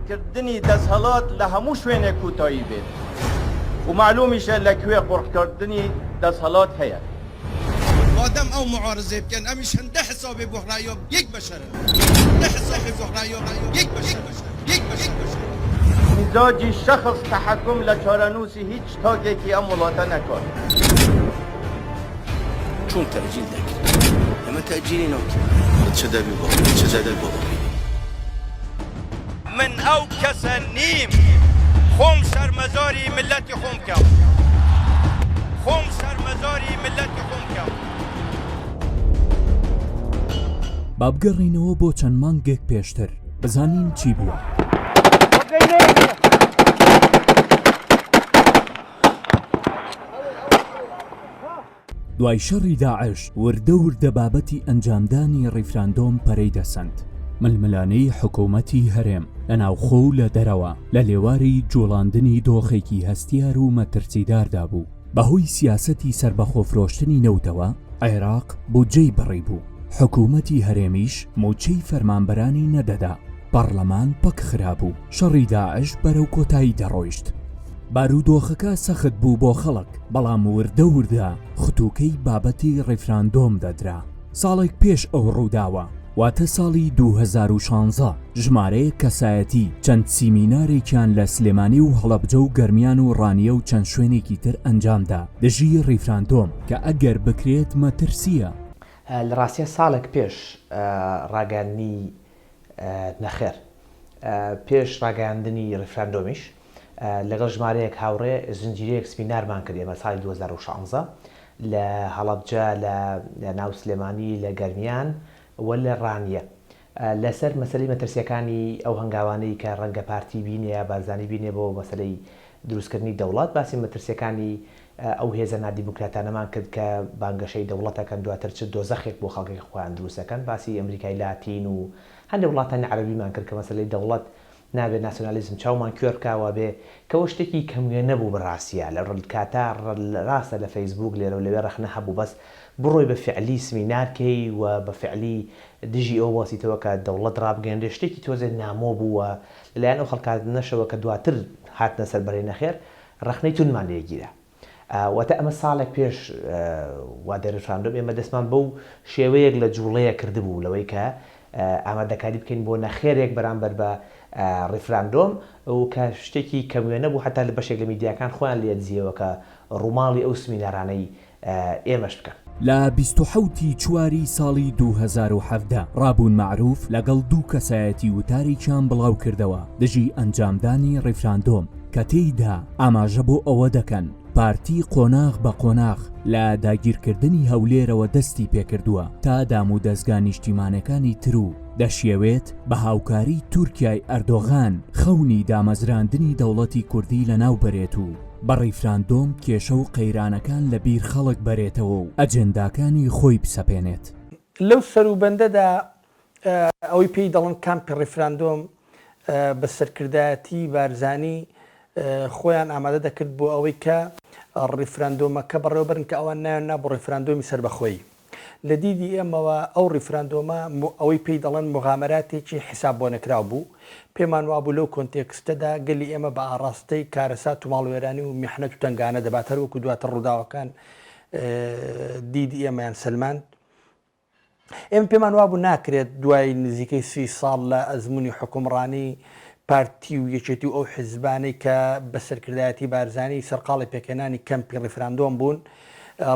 قورحکردنی دەسەڵات لە هەموو شوێنێک کوتایی بێت و معلومیشە لەکوێ قورحکردنی دەسەڵات هەیە. آدم او معارضه بکن امیش هنده حساب بحرایاب یک بشره ده حساب بحرایاب یک بشره مزاجی شخص تحکم لچارنوسی هیچ تاکێکی ئەم وڵاتە نەکات. چون تأجيل ذاك لما تأجيلي نوكي تشدد البوضوكي من ئەو کەسە نیم خۆم شەرمەزاری ملەتی خۆم کەم خۆم شەرمەزاری ملەتی خۆم کەم. با بگەڕینەوە بۆ چەند مانگێک پێشتر بزانین چی بووە. دوای شەڕی داعش وردە وردە بابەتی ئەنجامدانی ڕیفراندۆم پەرەی دەسەند. ململانەی حکوومەتی هەرێم لە ناوخۆ و لە دەرەوە لە لێواری جوڵاندنی دۆخێکی هەستیار و مەترسیداردا بوو. بەهۆی سیاسەتی سربەخۆفرۆشتنی نەوتەوە عێراق بودجەی بڕی بوو. حکوومەتی هەرێمیش موچەی فەرمانبەرانی نەدەدا. پەرلەمان پەک خرابوو. شەڕی داعش بەرەو کۆتایی دەڕۆیشت. بارودۆخەکە سەخت بوو بۆ خەڵک بەڵام وردە وردە ختووکەی بابەتی ڕیفراندۆم دەدرا. ساڵێک پێش ئەو ڕووداوە واتە ساڵی 2016 ژمارەیە کەسایەتی چەند سیمینارێکیان لە سلێمانی و هەڵەبجە و گەرمیان و ڕانیە و چەند شوێنێکی تر ئەنجامدا دژی ڕیفراندۆم کە ئەگەر بکرێت مەترسیە. لە ڕاستیە ساڵێک پێش ڕاگەاندنی نەخێر پێش ڕاگەاندنی ڕیفراندۆمیش لەگەڵ ژمارەیەک هاوڕێ زنجیرەیەک سمینارمان کرد ئێمە ساڵی 2016 لە هەڵەبجە لە ناو سلێمانی لە گەرمیان وە لە ڕانیە لەسەر مەسەلەی مەترسیەکانی ئەو هەنگاوانەی کە ڕەنگە پارتی بینێ بارزانی بینێ بۆ مەسەلەی دروستکردنی دەوڵات باسی مەترسیەکانی ئەو هێزە نادیموکراتانەمان کرد کە بانگەشەی دەوڵەتەکەن دواتر چ دۆزەخێک بۆ خەڵکی خۆیان دروستەکەن باسی ئەمریکای لاتین و هەندێک وڵاتانی عەرەبیمان کرد کە مەسەلەی دەوڵەت نابێت ناسیۆنالیزم چاومان کوێر بکاوە بێ کەەوە شتێکی کەموێ نەبوو بەڕاستیە لە کاتا ڕاستە لە فەیسبوک لێرە و لەوێ ڕەخنە هەبوو بەس بڕۆی بە فعلی سمینارکەی و بە فعلی دژی ئەو واسیتەوە کە دەوڵەت ڕابگەندێ شتێکی تۆزێ نامۆ بووە لەلایەن ئەو خەڵکات نەشەوە کە دواتر هاتنە سەر بەرەی نەخێر ڕەخنەی تونمان لێگیرە. واتە ئەمە ساڵێک پێش وادە ڕیفراندۆم ئێمە دەستمان بەو شێوەیەک لە جوڵەیە کردبوو لەوەی کە ئامادەکاری بکەین بۆ نەخێرێک بەرامبەر بە ڕیفراندۆم و کە شتێکی کەموێ نەبوو حتا لە بەشێک لە میدیاکان خۆیان لێدزیەوە کە ڕووماڵی ئەو سمینارانەی ئێمەش بکەن. لە 27 چواری ساڵی 2017 ڕابوون معروف لەگەڵ دوو کەسایەتی وتارێکیان بڵاو کردەوە دژی ئەنجامدانی ڕیفراندۆم کە تێیدا ئاماژە بۆ ئەوە دەکەن پارتی قۆناغ بە قۆناغ لە داگیرکردنی هەولێرەوە دەستی پێکردووە تا دام و دەستگا نیشتیمانەکانی تر و دەشێوێت بە هاوکاری تورکیای ئەردۆغان خەونی دامەزراندنی دەوڵەتی کوردی لە ناو بەرێت و بە ڕیفراندۆم کێشە و قەیرانەکان لە بیر خەڵک بەرێتەوە و ئەجێنداکانی خۆی بسەپێنێت. لەو سەروبەندەدا ئەوەی پێی دەڵن کامپی ڕیفراندۆم بە سەرکردایەتی بارزانی خۆیان ئامادە دەکرد بۆ ئەوەی کە ڕیفراندۆمەکە بەڕێوەبرن کە ئەوان نایەننا بۆ ڕیفراندۆمی سەربەخۆیی. لە دیدی ئێمەوە ئەو ڕیفراندۆمە ئەوەی پێی دەڵێن مغامراتێکی حیساب بۆ نەکراو بوو پێمان وابوو لەو کۆنتێکستەدا گەلی ئێمە بە ئاڕاستەی کارەسات و ماڵوێرانی و میحنەت و تنگانە دەبات هەروەکو دواتر ڕووداوەکان دیدی ئێمەیان سلمان ئێمە پێمان وابوو ناکرێت دوای نزیکەی 30 ساڵ لە ئەزمموی حکومڕانی پارتی و یەکێتی و ئەو حیزبانەی کە بە سەرکردایەتی بارزانی سەرقاڵی پێکەنانی کەمپی ڕیفراندۆم بوون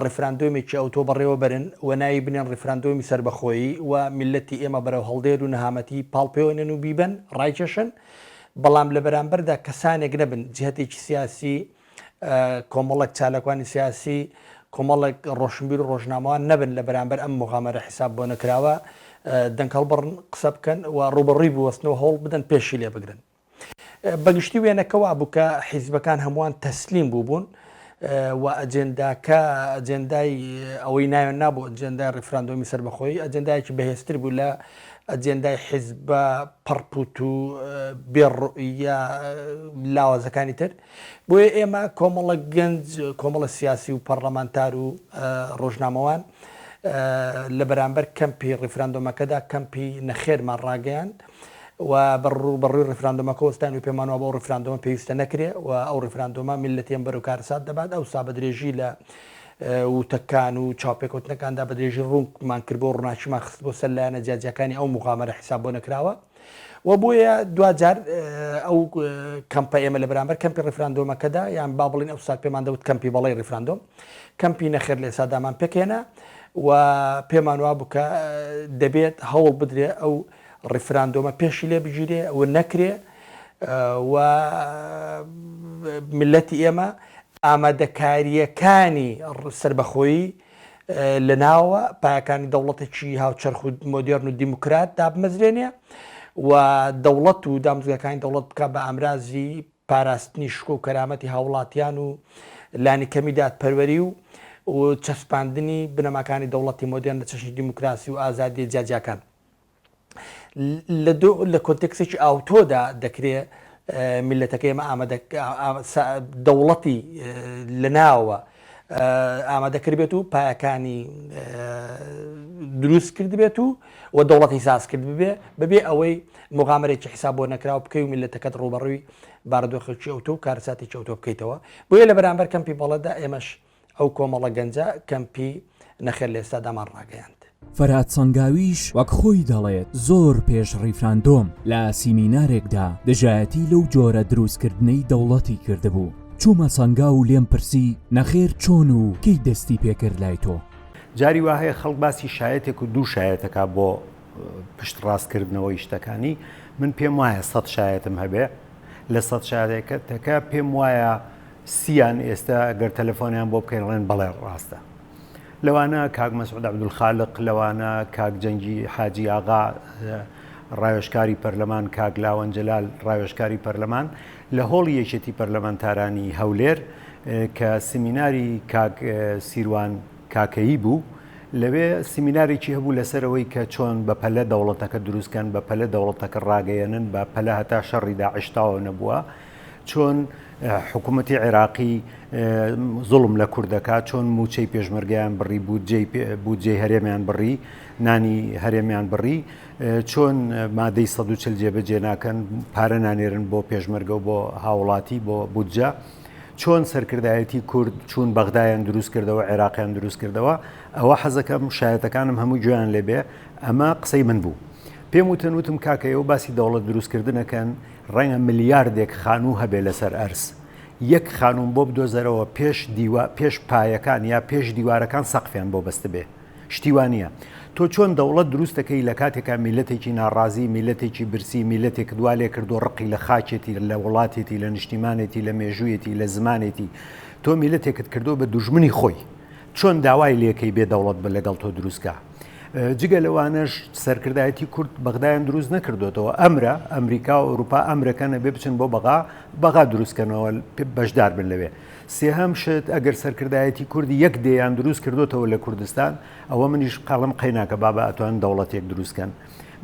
ڕیفراندۆمێکی ئەوتۆ بەڕێوە برن و نایی بنێن ڕیفراندۆمی سەربەخۆیی و میلەتی ئێمە بەرەو هەڵدێر و نەهامەتی پاڵپەیوەنێن و بیبن ڕایکێشن بەڵام لە بەرامبەردا کەسانێک نەبن جهتێکی سیاسی کۆمەڵێک چالەکانی سیاسی کۆمەڵێک ڕۆشنبیر و ڕۆژنامەوان نەبن لە بەرامبەر ئەم مغامرە حیساب بۆ نەکراوە دەنگەڵ بڕن قسە بکەن و ڕوبەڕووی بوەستنەوە هەوڵ بدەن پێشی لێ بگرن. بەگشتی وێنەکەوا بوو کە حیزبەکان هەمووان تەسلیم بوون و ئەجێنداکە ئەجێندای ئەوەی ناوێن نابوو ئەجێندای ڕیفراندۆمی سەربەخۆیی ئەجێندایەکی بەهێزتر بوو لە ئەجێندای حیزبە پڕپوت و بێڕوئیە لاوازەکانی تر بۆیە ئێمە کۆمەڵە گەنج کۆمەڵە سیاسی و پەرلەمانتار و ڕۆژنامەوان لە بەرامبەر کەمپی ڕیفراندۆمەکەدا کەمپی نەخێرمان ڕاگەیاند و بەڕووی ڕفراندۆمەکە وەستانی و پێمانەوە بۆ ڕفراندۆمە پێویستە نەکرێ و ئەو ڕفراندۆمە میلەتیان بەر و کارسات دەبات ئەو سا بە درێژی لە وتەکان و چاوپێکوتنەکاندا بە درێژی ڕوونمان کرد بۆ ڕووناچیمان خست بۆ سەر لایەنە جیاجیەکانی ئەو مقامەرە حیساب بۆ نەکراوە و بۆیە دوجار ئەو کەمپە ئێمە لە بەرامبەر کەمپی ڕفراندۆمەکەدا یان با بڵین ئەو سات پێمان دەوت کەمپی بەڵی ڕفراندۆم کەمپی نەخێر لە ئێسادامان پێکێنە و پێمان وا بووکە دەبێت هەوڵ بدرێ ئەو ڕفراندۆمە پێشی لێ بگیرێ ئەوە نەکرێ و ملەتی ئێمە ئامادەکاریەکانی سربەخۆیی لە ناوە پایەکانی دەوڵەتێکی هاوچەرخ و مۆدێرن و دیموکرات دابمەزرێنێ و دەوڵەت و دامزگەکانی دەوڵەت بکە بە ئامرازی پاراستنی شکۆ و کەرامەتی هاوڵاتیان و لانی کەمی دادپەروەری و چەسپاندنی بنەماکانی دەوڵەتی مۆدێرن لە چەشنی دیموکراسی و ئازادی جیاجیەکان لە کۆنتێکسێکی ئاوتۆدا دەکرێت میلەتەکە ئێمە دەوڵەتی لە ناوە ئامادەکرد بێت و پایەکانی دروست کرد بێت و دەوڵەتی ساز کرد ببێ ئەوەی مغامرێکی حساب بۆ نەکراوە بکەی و میلەتەکەت ڕوبەڕووی بارودۆخێکی ئەوتۆ و کارساتێکی ئەوتۆ بکەیتەوە بۆیە لە بەرامبەر کەمپی بەڵەدا ئێمەش ئەو کۆمەڵە گەنجە کەمپی نەخێر لە ئێستادامان ڕاگەیاند. فەرهاد سەنگاویش وەک خۆی دەڵێت زۆر پێش ڕیفراندۆم لە سیمینارێکدا دژایەتی لەو جۆرە دروستکردنەی دەوڵەتی کردبوو. چوومە سەنگا و لێم پرسی نەخێر چۆن و کەی دەستی پێکرد لای تۆ؟ جاری وهەیە خەڵک باسی شایەتێک و دوو شایەتەکە بۆ پشت ڕاستکردنەوەی شتەکانی من پێم وایە 100 شایەتم هەبێ لە 100 شایەتەکە پێم وایە 30 ئێستا ئەگەر تەلەفۆنیان بۆ بکەین ڕێن بەڵێ ڕاستە. لەوانە کاک مەسعود عەبدولخالق، لەوانە کاک جەنگی حاجی ئاغا ڕاوێژکاری پەرلەمان، کاک لاوەن جەلال ڕاوێژکاری پەرلەمان لە هۆڵی یەکێتی پەرلەمانتارانی هەولێر کە سیمیناری کاک سیروان کاکەیی بوو لەوێ سیمینارێکی هەبوو لەسەرەوەی کە چۆن بە پەلە دەوڵەتەکە دروستکەن بە پەلە دەوڵەتەکە ڕاگەیەنن بە پەلە هەتا شەڕی داعشتاوە نەبووە چۆن حکوومەتی عێراقی زوڵم لە کوردەکە چۆن موچەی پێشمەرگیان بڕی بودجێی هەرێمیان بڕی نانی هەرێمیان بڕی چۆن مادەی 140 جێبەجێ ناکەن پارە نانێرن بۆ پێشمەرگە و بۆ هاوڵاتی بۆ بودجە چۆن سەرکردایەتی کورد چون بەغدایان دروست کردەوە عێراقیان دروست کردەوە ئەوە حەزەکەم شایەتەکانم هەموو گوێیان لێبێ ئەمە قسەی من بوو پێم وتم کاکەیەوە باسی دەوڵەت دروستکردنەکەن ڕەنگە ملیاردێک خانوو هەبێ لەسەر ئەرس یەک خانوم بۆ بدۆزەرەوە پێش پایەکان یا پێش دیوارەکان سەقفیان بۆ بەستە بێ شتیوانە تۆ چۆن دەوڵەت دروستەکەی لە کاتێکا میلەتێکی ناڕازی میلەتێکی برسی میلەتێک دوالێ کردو ڕقی لە خاچێتی لە وڵاتێتی لە نیشتیمانێتی لە مێژوویەتی لە زمانێتی تۆ میلەتێکت کردو بە دوژمنی خۆی چۆن داوای لێکەی بێ دەوڵەت بە لەگەڵ تۆ دروستکە جگە لەوانەش سەرکردایەتی کورد بەغدایان دروست نەکردوێتەوە ئەمرە ئەمریکا و ئەوروپا ئەمرەکەنە بێ بچن بۆ بەغا دروستکەنەوە بەشدار بن لەوێ سێهەم شت ئەگەر سەرکردایەتی کوردی یەک دەیان دروست کردوتەوە لە کوردستان ئەوە منیش قاڵم قەیناکە بابە ئەتوان دەوڵەتێک دروستکەن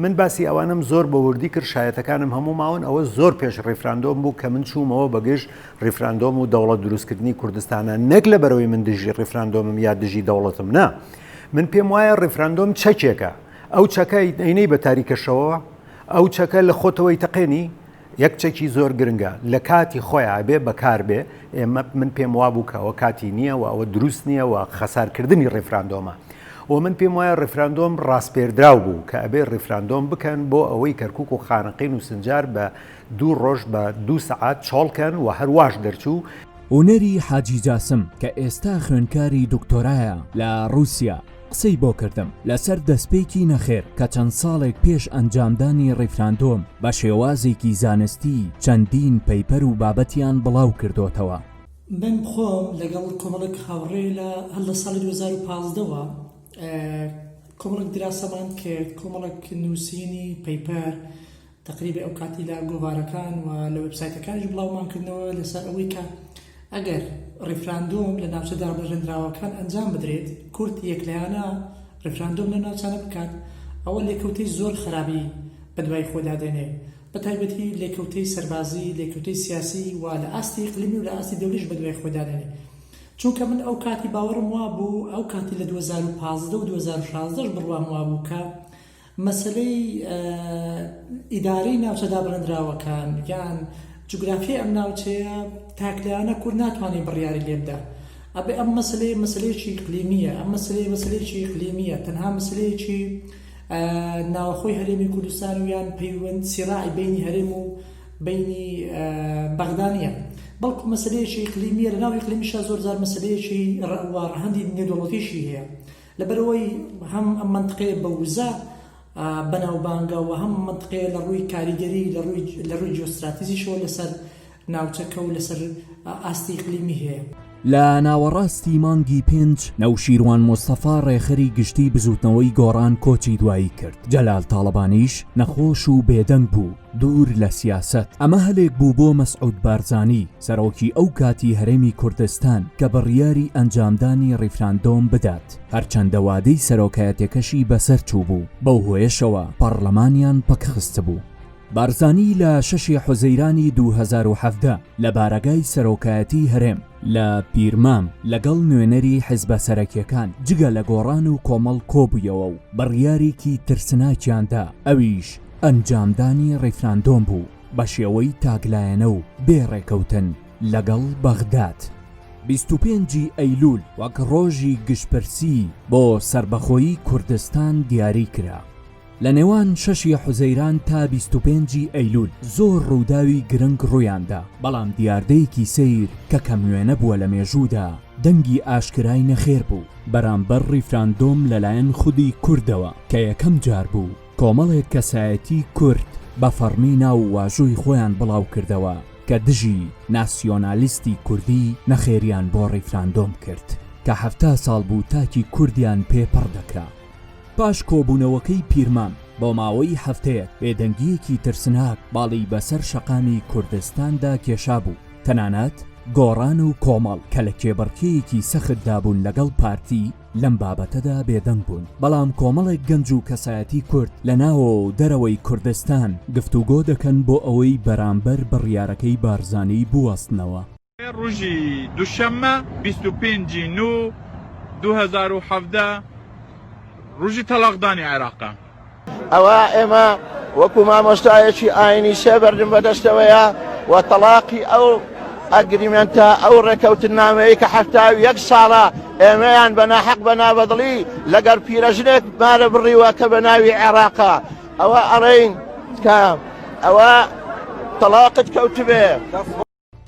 من باسی ئەوانم زۆر بە وردی کرد شایەتەکانم هەموو ماون ئەوە زۆر پێش ڕیفراندۆم بوو کە من چوومەوە بەگەشت ڕیفراندۆم و دەوڵەت دروستکردنی کوردستانە نەک لە بەرەوەی من دژی ڕیفراندۆمم یا دژی دەوڵەتم نا من پێم وایە ڕیفراندۆم چەکێکە ئەو چەکەی ئەینەی بە تاریکەشەوە ئەو چەکە لە خۆتەوەی تەقێنی یەک چەکی زۆر گرنگە لە کاتی خۆیان بێ بەکار بێ ئێمە من پێم وا بوو کە ئەوە کاتی نییە و ئەوە دروست نییە و خەسارکردنی ڕیفراندۆمە و من پێم وایە ڕیفراندۆم ڕاستپێردراو بوو کە ئەبێ ڕیفراندۆم بکەن بۆ ئەوەی کەرکووک و خانەقین و سنجار بە 2 ڕۆژ بە 2 سەعات چاڵکەن و هەرواش دەرچوو هونەری حاجی جاسم کە ئێستا خوێندکاری دکتۆرایە لە رووسیا قسەی بۆ کردم لەسەر دەستپێکی نەخێر کە چەند ساڵێک پێش ئەنجامدانی ڕیفراندۆم بە شێوازێکی زانستی چەندین پەیپەر و بابەتیان بڵاو کردوتەوە. من خۆم لەگەڵ کۆمەڵک هاوڕێ لە ساڵی 2015ەوە کۆمەڵک دراسەمان کرد کۆمەڵک نووسینی پەیپەر تقریبا ئەو کاتی لە گۆڤارەکان و لە وێبسایتەکانیش بڵاومان کردنەوە لەسەر ئەوەی کە ئەگەر ڕیفراندۆم لە ناوچەدا بەژەندراوەکان ئەنجام بدرێت کورد یەکلایانە ڕیفراندۆم لە ناوچانە بکات ئەوە لێکەوتەی زۆر خراپی بەدوای خۆدا دێنێ بە تایبەتی لێکەوتەی سەربازی لێکەوتەی سیاسی و لە ئاستی ئیقلیمی و لە ئاستی دەولیش بەدوای خۆدا دێنێ چونکە من ئەو کاتی باوەڕم وا بوو ئەو کاتی لە 2015 و 2016 بڕوام وا بوو کە مەسلەی ئیدارەی ناوچەدا بڕندراوەکان یان جوگرافی ئەم ناوچەیە تاکلایانە کورد ناتوانێت بڕیاری لێ بدە. ئەبێ ئەم مەسلەیەکی ئیقلیمیە، ئەم مەسلەیەکی ئیقلیمیە، تەنها مەسلەیەکی ناوەخۆی هەرێمی کوردستان و یان پەیوەند سیراعی بینی هەرێم و بینی بەغدانیە، بەڵکو مەسلەیەکی ئیقلیمیە. لە ناو ئیقلیمیشە زۆر جار مەسلەیەکی ڕەهەندی نێودەوڵەتیشی هەیە، لەبەرەوەی هەم ئەم منطقەیە بە وزە بەناوبانگە و هەم منطقەیە لە ڕووی کاریگەری لە ڕووی جیۆستراتیژیشەوە لەسەر ناوچەکە و لەسەر ئاستی ئیقلیمی هەیە. لە ناوەڕاستی مانگی 5 نەوشیروان مۆستەفا ڕێخەری گشتی بزوتنەوەی گۆڕان کۆچی دوایی کرد. جەلال تاڵەبانیش نەخۆش و بێدەنگ بوو، دوور لە سیاست. ئەمە هەلێک بوو بۆ مەسعود بارزانی، سەرۆکی ئەو کاتی هەرێمی کوردستان کە بڕیاری ئەنجامدانی ڕیفراندۆم بدات، هەرچەندە وادەی سەرۆکایەتەکەشی بەسەر چوو بوو. بەو هۆیشەوە پەرلەمانیان پەکخست بوو. بارزانی لە 6 حوزەیرانی 2017 لە بارەگای سەرۆکایەتی هەرێم لە پیرمام لەگەڵ نوێنەری حیزبە سەرەکیەکان جگە لە گۆڕان و کۆمەڵ کۆبوویەوە و بڕیارێکی ترسناکیاندا، ئەویش ئەنجامدانی ڕیفراندۆم بوو بە شێوەی تاگلایەنە و بێڕێکەوتن لەگەڵ بەغداد. 25 ئەیلول وەک ڕۆژی گشتپرسی بۆ سربەخۆیی کوردستان دیاری کرا. لە نێوان 6 حوزەیران تا 25 ئەیلول زۆر ڕووداوی گرنگ ڕوویاندا، بەڵام دیاردەیەکی سیر کە کەموێنە بووە لە مێژوودا دەنگی ئاشکرای نەخێر بوو بەرامبەر ڕیفراندۆم لەلایەن خودی کوردەوە کە یەکەم جار بوو کۆمەڵێک کەسایەتی کورد بە فەرمی ناو واژووی خۆیان بڵاو کردەوە کە دژی ناسیۆنالیستی کوردی نەخێریان بۆ ڕیفراندۆم کرد کە 70 ساڵ بوو تاکی کوردیان پێپڕ دەکرا. پاش کۆبوونەوەکەی پیرمام بۆ ماوەی هەفتەیە بێدەنگیەکی ترسناک باڵی بەسەر شەقامی کوردستاندا کێشا بوو، تەنانەت گۆڕان و کۆمەڵ کە لە کێبڕکەیەکی سەختدا بوون لەگەڵ پارتی لەم بابەتەدا بێدەنگ بوون. بەڵام کۆمەڵێک گەنج و کەسایەتی کورد لە ناوە و دەرەوەی کوردستان گفتوگۆ دەکەن بۆ ئەوەی بەرامبەر بڕیارەکەی بارزانی بوەستنەوە. ڕۆژی دووشەممە 25 نو 2017 ڕۆژی تەلاقدانی عێراقا. ئەوە ئێمە وەکو مامۆستایەکی ئاینی سێ بەردم بەدەستەوەیە و تەلاقی ئەو ئەگریمنتە ئەو ڕێکەوتنامەیە کە 71 ساڵە ئێمەیان بە ناحەق بە نابەدڵی لەگەر پیرەژنێک مارە بڕیوە کە بە ناوی عێراقا، ئەوە ئەڕێین کە ئەوە تەلاقت کەوتبێ.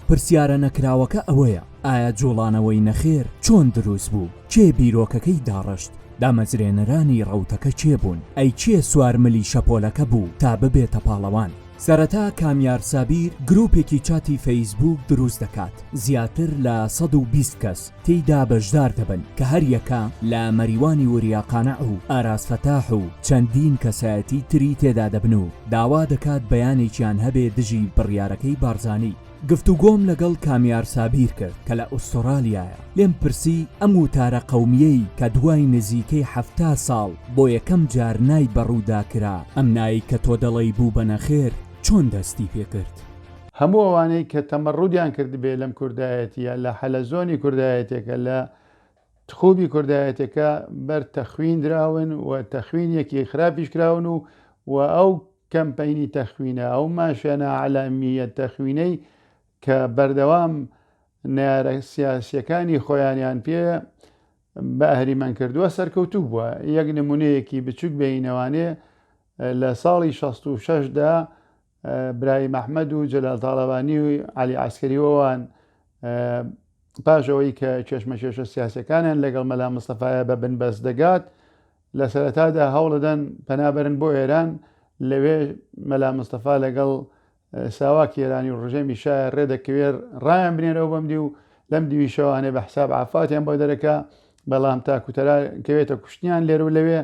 پرسیارە نەکراوەکە ئەوەیە، ئایا جوڵانەوەی نەخێر چۆن دروست بوو؟ چێ بیرۆکەکەی داڕشت؟ دامەزرێنەرانی ڕەوتەکە چێ بوون؟ ئەی چێ سوارملی شەپۆلەکە بوو تا ببێتە پاڵەوان؟ سەرەتا کامیار سابیر گروپێکی چاتی فەیسبوک دروست دەکات، زیاتر لە 120 کەس تێیدا بەشدار دەبن کە هەر یەکە لە مەریوانی وریاقانە و ئاراس فەتاح و چەندین کەسایەتی تری تێدا دەبن و داوا دەکات بەیانێکیان هەبێ دژی بڕیارەکەی بارزانی. گفتوگۆم لەگەڵ کامیار سابیر کرد کە لە ئوسترالیایە. لێم پرسی ئەم وتارە قەومیەی کە دوای نزیکەی 70 ساڵ بۆ یەکەم جار نای بەڕوودا کرا، ئەم نایی کە تۆ دەڵێی بوو بە نەخێر چۆن دەستی پێکرد؟ هەموو ئەوانەی کە تەمەڕوودیان کرد بێ لەم کوردایەتیە لە حەلەزۆنی کوردایەتێکە لە تخوبی کوردایەتەکە بەر تەخوین دراون و تەخوینێکی خراپیش کراون و ئەو کەمپەینی تەخوینە ئەو ماشێنە عەلامیە تەخوینەی کە بەردەوام نارە سیاسیەکانی خۆیانیان پێ بە ئەهریمان کردووە سەرکەوتوو بووە. یەک نمونەیەکی بچووک بینەوانێ لە ساڵی 66دا برای مەحمەد و جەلال تاڵەبانی و عەلی عەسکەریەوەوان پاشەوەی کە چێشمە سیاسەکانیان لەگەڵ مەلا مستەفایە بە بنبەست دەگات، لە سەرەتادا هەوڵدەدەن پەنابەرن بۆ ئێران، لەوێ مەلا مستەفا لەگەڵ ساواکی ئێرانی و ڕژێمی شایە ڕێدەکەوێر ڕایان بنێرەوە بەم دی و لەم دیویشەوانێ بە حساب عافاتیان بۆ دەرەکە، بەڵام تاکوتەرا کەوێتە کوشتیان لێر و لەوێ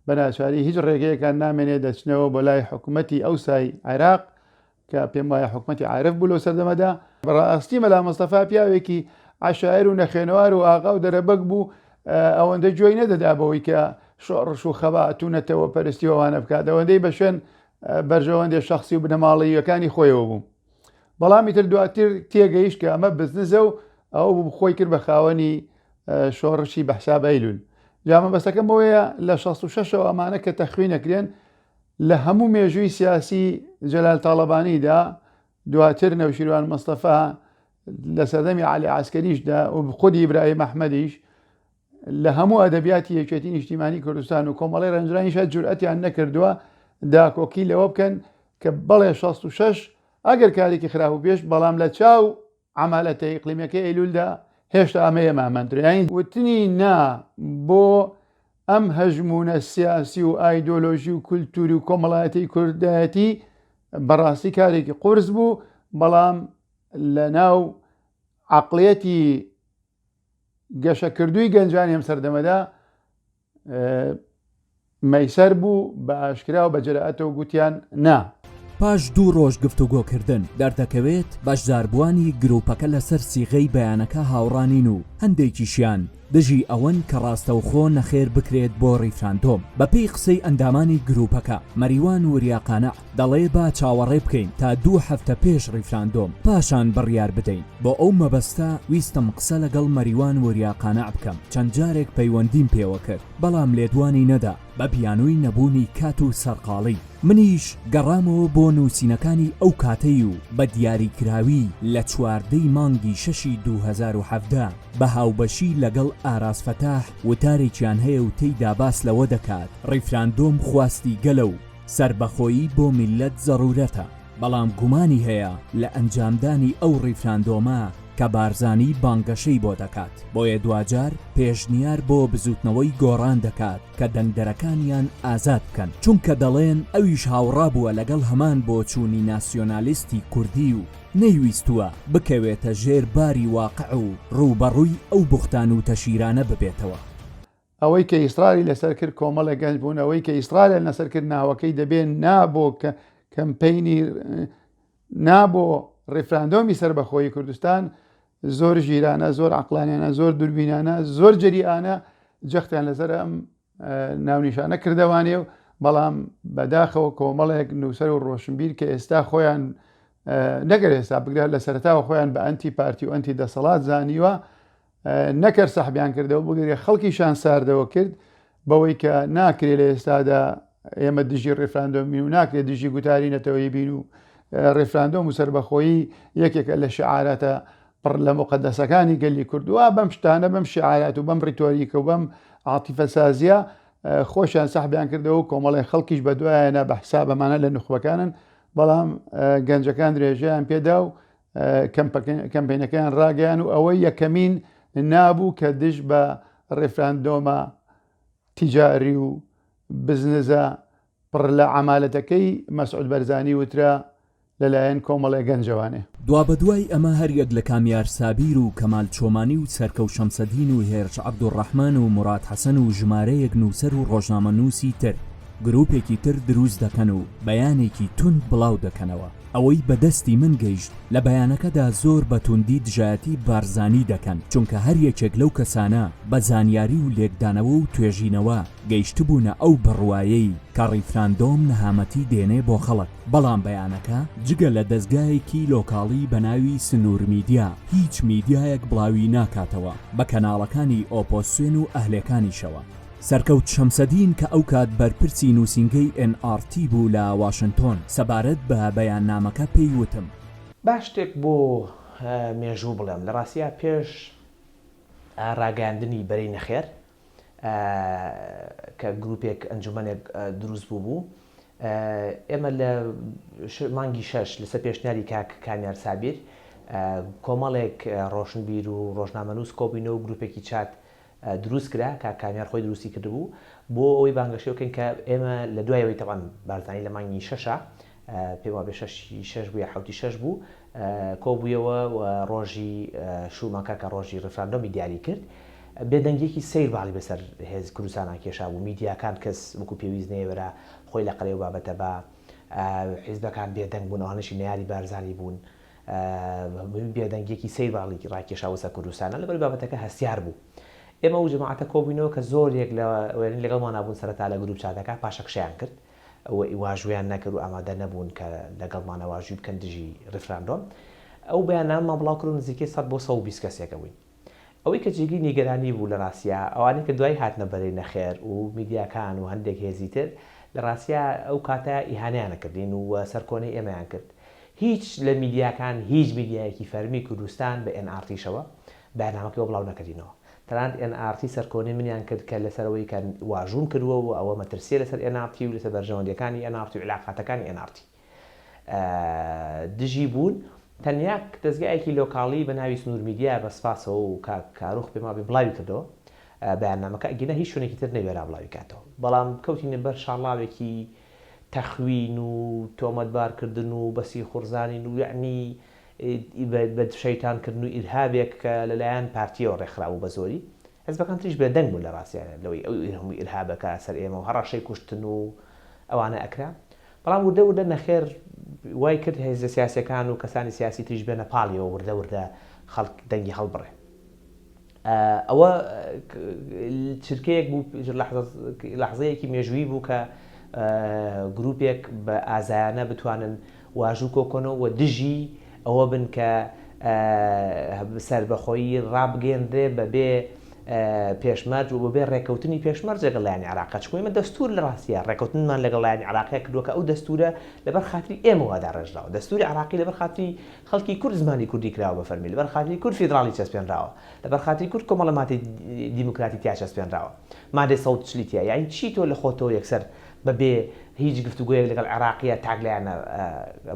بە ناچاری هیچ ڕێگەیەکان نامێنێ دەچنەوە بۆ لای حکوومەتی ئەوسای عێراق کە پێم وایە حکوومەتی عارف بوو لەو سەردەمەدا. بەڕاستی مەلا مستەفا پیاوێکی عەشایر و نەخێنەوار و ئاغا و دەرەبەک بوو، ئەوەندە گوێی نەدەدا بەوەی کە شۆڕش و خەباتونەتەوە پەرستیەوەوانە بکات، ئەوەندەی بە شوێن بەرژەوەندێ شخصی و بنەماڵیەکانی خۆیەوە بوو. بەڵامی تر دواتر تێگەیشت کە ئەمە بزنسە و ئەو خۆی کرد بە خاوەنی شۆڕشی بە حساب ئەیلول. جامە بەستەکەم بۆیە لە 66ەوە ئەمانە کە تەخوینەکرێن لە هەموو مێژووی سیاسی جەلال تاڵەبانیدا دواتر نەوشیروان مستەفا لە سەردەمی عەلی عەسکەریشدا و خودی ئیبراهیم ئەحمەدیش لە هەموو ئەدەبیاتی یەکێتی نیشتیمانی کوردستان و کۆمەڵی ڕەنجرانیش جورئەتیان نەکردووە داکۆکی لەوە بکەن کە بەڵێ 66 ئەگەر کارێکی خراپ و پێش بەڵام لە چاو عەمالەتە ئیقلیمەکەی ئەیلولدا هێشتا ئەمەیە مامەندرایین وتنی نا بۆ ئەم هەژمونە سیاسی و ئایدۆلۆژی و کولتوری و کۆمەڵایەتی کوردایەتی بەڕاستی کارێکی قورس بوو بەڵام لە ناو عەقڵیەتی گەشەکردووی گەنجانی ئەم سەردەمەدا مەیسەر بوو بە ئاشکرا و بە جەرئەتەوە گوتیان نا. پاش 2 ڕۆژ گفتوگۆکردن دەردەکەوێت بەشداربووانی گرۆپەکە لەسەر سیغەی بەیانەکە هاوڕانین و هەندێکیشیان دژی ئەوەن کە ڕاستەوخۆ نەخێر بکرێت بۆ ڕیفراندۆم. بەپێی قسەی ئەندامانی گرۆپەکە مەریوان وریاقانە دەڵێ با چاوەڕێ بکەین تا 2 هەفتە پێش ڕیفراندۆم پاشان بڕیار بدەین. بۆ ئەو مەبەستە ویستم قسە لەگەڵ مەریوان وریاقانە بکەم چەند جارێک پەیوەندیم پێوە کرد بەڵام لێدوانی نەدا بە بیانووی نەبوونی کات و سەرقاڵی. منیش گەڕامەوە بۆ نووسینەکانی ئەو کاتەی و بە دیاریکراوی لە 14 مانگی 6 2017 بە هاوبەشی لەگەڵ ئاراس فەتاح وتارێکیان هەیە و تێیدا باس لەوە دەکات ڕیفراندۆم خواستی گەلە و سربەخۆیی بۆ میلەت زەڕورەتە بەڵام گومانی هەیە لە ئەنجامدانی ئەو ڕیفراندۆمە کە بارزانی بانگەشەی بۆ دەکات بۆیە دوجار پێشنیار بۆ بزوتنەوەی گۆڕان دەکات کە دەنگدەرەکانیان ئازاد بکەن چونکە دەڵێن ئەویش هاوڕابووە لەگەڵ هەمان بۆچوونی ناسیۆنالیستی کوردی و نەیویستووە بکەوێتە ژێر باری واقع و ڕووبەڕووی ئەو بوختان و تەشیرانە ببێتەوە. ئەوەی کە ئیسرائیل لەسەر کرد کۆمەڵە گەنج بوون ئەوەی کە ئیسرائیل لەسەر کرد ناوەکەی دەبێن نابۆ کە کەمپەینی نابۆ ڕێفراندۆمی سربەخۆیی کوردستان زۆر ژیرانە زۆر عەقلانیانە زۆر دووربینانە زۆر جەریئانە جەختیان لەسەر ئەم ناونیشانە کردەوانێ و بەڵام بەداخەوە کۆمەڵێک نووسەر و ڕۆشنبیر کە ئێستا خۆیان نەگەر ئێستا بگرێت لە سەرەتاوە خۆیان بە ئەنتی پارتی و ئەنتی دەسەڵات زانیوە نەکرد سەحبیان کردەوە بگرێت خەڵکیشان ساردەوە کرد بەوەی کە ناکرێت لە ئێستادا ئێمە دژی ڕێفراندۆمی و ناکرێت دژی گوتاری نەتەوەی بین و ڕێفراندۆم و سربەخۆیی یەکێکە لە شعاراتە پڕ لە مقدسەکانی گەلی کوردووە بەم شتانە بەم شعارات و بەم ڕیتۆریکە و بەم عاتیفە سازیە خۆشیان سەحبیان کردەوە و کۆمەڵی خەڵکیش بە دوایانە بە حسابەمانە لە نخبەکانن بەڵام گەنجەکان درێژەیان پێدا و کەمپینەکەیان ڕاگەیان و ئەوەی یەکەمین نابوو کە دژ بە ڕێفراندۆمە تیجاری و بزنسە پڕ لە عەمالەتەکەی مەسعود بەرزانی وترا لەلایەن کۆمەڵێ گەنجەوانێ. دوا بەدوای ئەمە هەریەک لە کامیار سابیر و کەمال چۆمانی و سەرکەوت شەمسەدین و هێرش عەبدوڕەحمان و موراد حەسەن و ژمارەیەک نووسەر و ڕۆژنامەنووسی تر گرۆپێکی تر دروست دەکەن و بەیانێکی تند بڵاو دەکەنەوە. ئەوەی بەدەستی من گەیشت لە بەیانەکەدا زۆر بە توندی دژایەتی بارزانی دەکەن چونکە هەر یەکێک لەو کەسانە بە زانیاری و لێکدانەوە و توێژینەوە گەیشتبوونە ئەو بڕوایەی کە ڕیفراندۆم نەهامەتی دێنێ بۆ خەڵک بەڵام بەیانەکە جگە لە دەستگایەکی لۆکاڵی بە ناوی سنوور میدیا هیچ میدیایەک بڵاوی ناکاتەوە بە کەناڵەکانی ئۆپۆسیۆن و ئەهلەکانیشەوە. سەرکەوت شەمسەدین کە ئەو کات بەرپرسی نووسینگەی NRT بوو لە واشنگتۆن سەبارەت بە بەیاننامەکە پێی وتم باش شتێک بۆ مێژوو بڵێم لە ڕاستیە پێش ڕاگەاندنی بەرەی نەخێر کە گروپێک ئەنجومەنێک دروست بوو ئێمە لە مانگی 6 لەسەر پێشنیاری کاک کامیار سابیر کۆمەڵێک ڕۆشنبیر و ڕۆژنامەنووس کۆبینەوە و گروپێکی چات دروست کرا کە کامیار خۆی دروستی کردبوو بۆ ئەوەی بانگەشەی بکەین کە ئێمە لە دوایەوەی تەوان بارزانی لە مانگی 6 پێم وابێ 6 بوو یا 6 بوو کۆبوویەوە و ڕۆژی شوماکە کە ڕۆژی ڕێفراندۆمی دیاری کرد بێدەنگێکی سیر باڵی بەسەر هێز کوردستانان کێشا بوو میدیاکان کەس وەکو پێویست نەیەوەرە خۆی لە قەڵێ و بابەتە بە حیزبەکان بێدەنگ بوون ئەوانەشی نەیاری بارزانی بوون بێدەنگێکی سیر باڵی ڕاکێشاوە سەر کوردستانە لەبەر بابەتەکە هەستیار بوو. ئێمە و جەماعەتە کۆبووینەوە کە زۆرێک لەگەڵمان نابوون سەرەتا لە گروپ چاتەکە پاشەکشیان کرد واژویان نەکرد و ئامادە نەبوون کە لەگەڵمانە واژوی بکەن دژی ڕێفراندۆم ئەو بەیاننامەمان بڵاو کرد و نزیکەی 100 بۆ 120 کەسێکە بووین. ئەوەی کە جێگی نیگەرانی بوو لە ڕاستیە ئەوانەی کە دوای هاتنە بەرەی نەخێر و میدیاکان و هەندێک هێزی تر لە ڕاستە ئەو کاتە ئیهانیانە کردین و سەرکۆنەی ئێمەیان کرد هیچ لە میدیاکان هیچ میدیایەکی فەرمی کوردستان بە NRT-شەوە بەنامەکەی بڵاو نەکردینەوە تەنانەت NRT سەرکۆنەی منیان کرد کە لەسەرەوەی کە واژوون کردووە و ئەوە مەترسیە لەسەر NRT و لەسەر بەرژەوەندەکانی NRT و علاقاتەکانی NRT دژی بوون تەنیا دەستگایەکی لۆکاڵی بە ناوی سنوور میدیا بە سپاسەوە و کارۆخ پێما بێ بڵاوی کردەوە بەیاننامەکە ئەگەنە هیچ شوێنێکی تر نەوێرا بڵاوی کاتەوە بەڵام کەوتینە بەر شاڵاوێکی تەخوین و تۆمەتبارکردن و بەسی خوڕزانین و یعنی بە شەیتانکردن و ئیرهابێک کە لەلایەن پارتیەوە ڕێکخراوە بە زۆری حزبەکان تریش بەدەنگ بوون لە ڕاستیانە لەوەی ئەو هەمووی ئیرهابەکە سەر ئێمە و هەڕەشەی کوشتن و ئەوانە ئەکرا بەڵام وردە وردە نەخێر وای کرد هێزە سیاسەکان و کەسانی سیاسی تریش بێنە پاڵیەوە وردە وردە خەڵک دەنگی هەڵبڕێ ئەوە چرکەیەک بوو لەحزەیەکی مێژووی بوو کە گروپێک بە ئازایانە بتوانن واژوو کۆکۆنەوە و دژی ئەوە بن کە سەربەخۆیی ڕابگەێنرێ بەبێ پێشمەرج و بەبێ ڕێکەوتنی پێشمەرج لەگەڵ لایەنی عێراق چکۆمە دەستور لە ڕاستیە ڕێکەوتنمان لەگەڵ لایەنی عێراقیە کردووە کە ئەو دەستورە لەبەر خاتری ئێمەوەدا ڕێژراوە دەستوری عێراقی لەبەر خاتری خەڵکی کورد زمانی کوردی کراوە بە فەرمی لەبەر خاتری کورد فیدراڵی چەسپێنراوە لەبەر خاتری کورد کۆمەڵەماتی دیموکراتی تیا چەسپێنراوە مادەی سەوت چلیتە یعنی چی تۆ لە خۆتەوە یەکسەر بەبێ هیچ گفتوگوۆیەک لەگەڵ عێراقیە تاگلیانە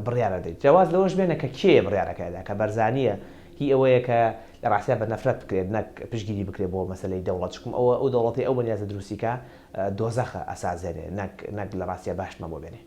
بڕیارە دەیت جیاواز لەوەش بێنە کە کێ بڕیارەکەدا کە بەرزانیە هی ئەوەیە کە لە ڕاستە بە نەفرەت بکرێت نەک پشگیری بکرێت بۆ مەسلەی دەوڵەت چکم ئەو دەوڵەتی ئەو بەنیازە دروستیکە دۆزەخە ئەسازێنێ نەک لە ڕاستیە باشمە بۆ بێنێ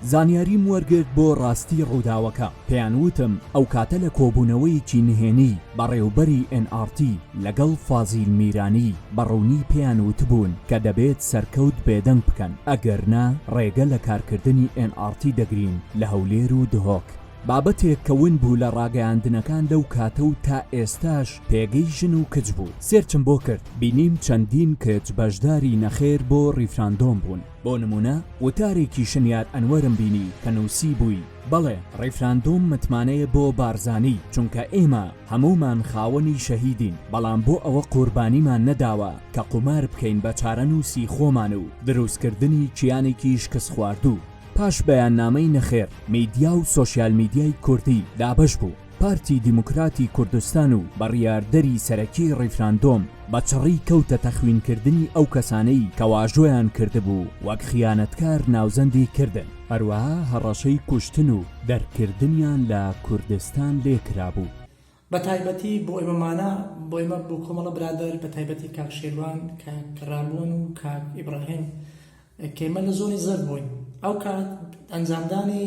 زانیاریم وەرگرت بۆ ڕاستی ڕووداوەکە پێیان وتم ئەو کاتە لە کۆبوونەوەیکی نهێنی بەڕێوبەری NRT لەگەڵ فازیل میرانی بەڕوونی پێیان وتبوون کە دەبێت سەرکەوت بێدەنگ بکەن ئەگەرنا ڕێگە لە کارکردنی NRT دەگرین لە هەولێر و دهۆک بابەتێک کە ون بوو لە ڕاگەیاندنەکان لەو کاتە و تا ئێستاش پێگەی ژن و کچ بوو سێرچم بۆ کرد بینیم چەندین کچ بەشداری نەخێر بۆ ڕیفراندۆم بوون بۆ نمونە وتارێکی شنیار ئەنوەرم بینی کە نووسی بووی بەڵێ ڕیفراندۆم متمانەیە بۆ بارزانی چونکە ئێمە هەمومان خاوەنی شەهیدین بەڵام بۆ ئەوە قوربانیمان نەداوە کە قومار بکەین بە چارەنووسی خۆمان و دروستکردنی چیانێکی شکست خواردوو پاش بەیاننامەی نەخێر میدیا و سۆشیال میدیای کوردی دابش بوو پارتی دیموکراتی کوردستان و بەڕیاردەری سەرەکی ڕیفراندۆم بە چڕی کەوتە تەخوینکردنی ئەو کەسانەی کە واژۆیان کردبوو وەک خیانەتکار ناوزەندی کردن هەروەها هەڕەشەی کوشتن و دەرکردنیان لە کوردستان لێکرابوو بە تایبەتی بۆ ئێمەمانە بۆ ئێمە بۆ کۆمەڵە برادەر بە تایبەتی کاک شێروان کاک ڕابوون و کاک ئیبراهیم کێمە لە زۆنی زەر بووین ئەو کات ئەنجامدانی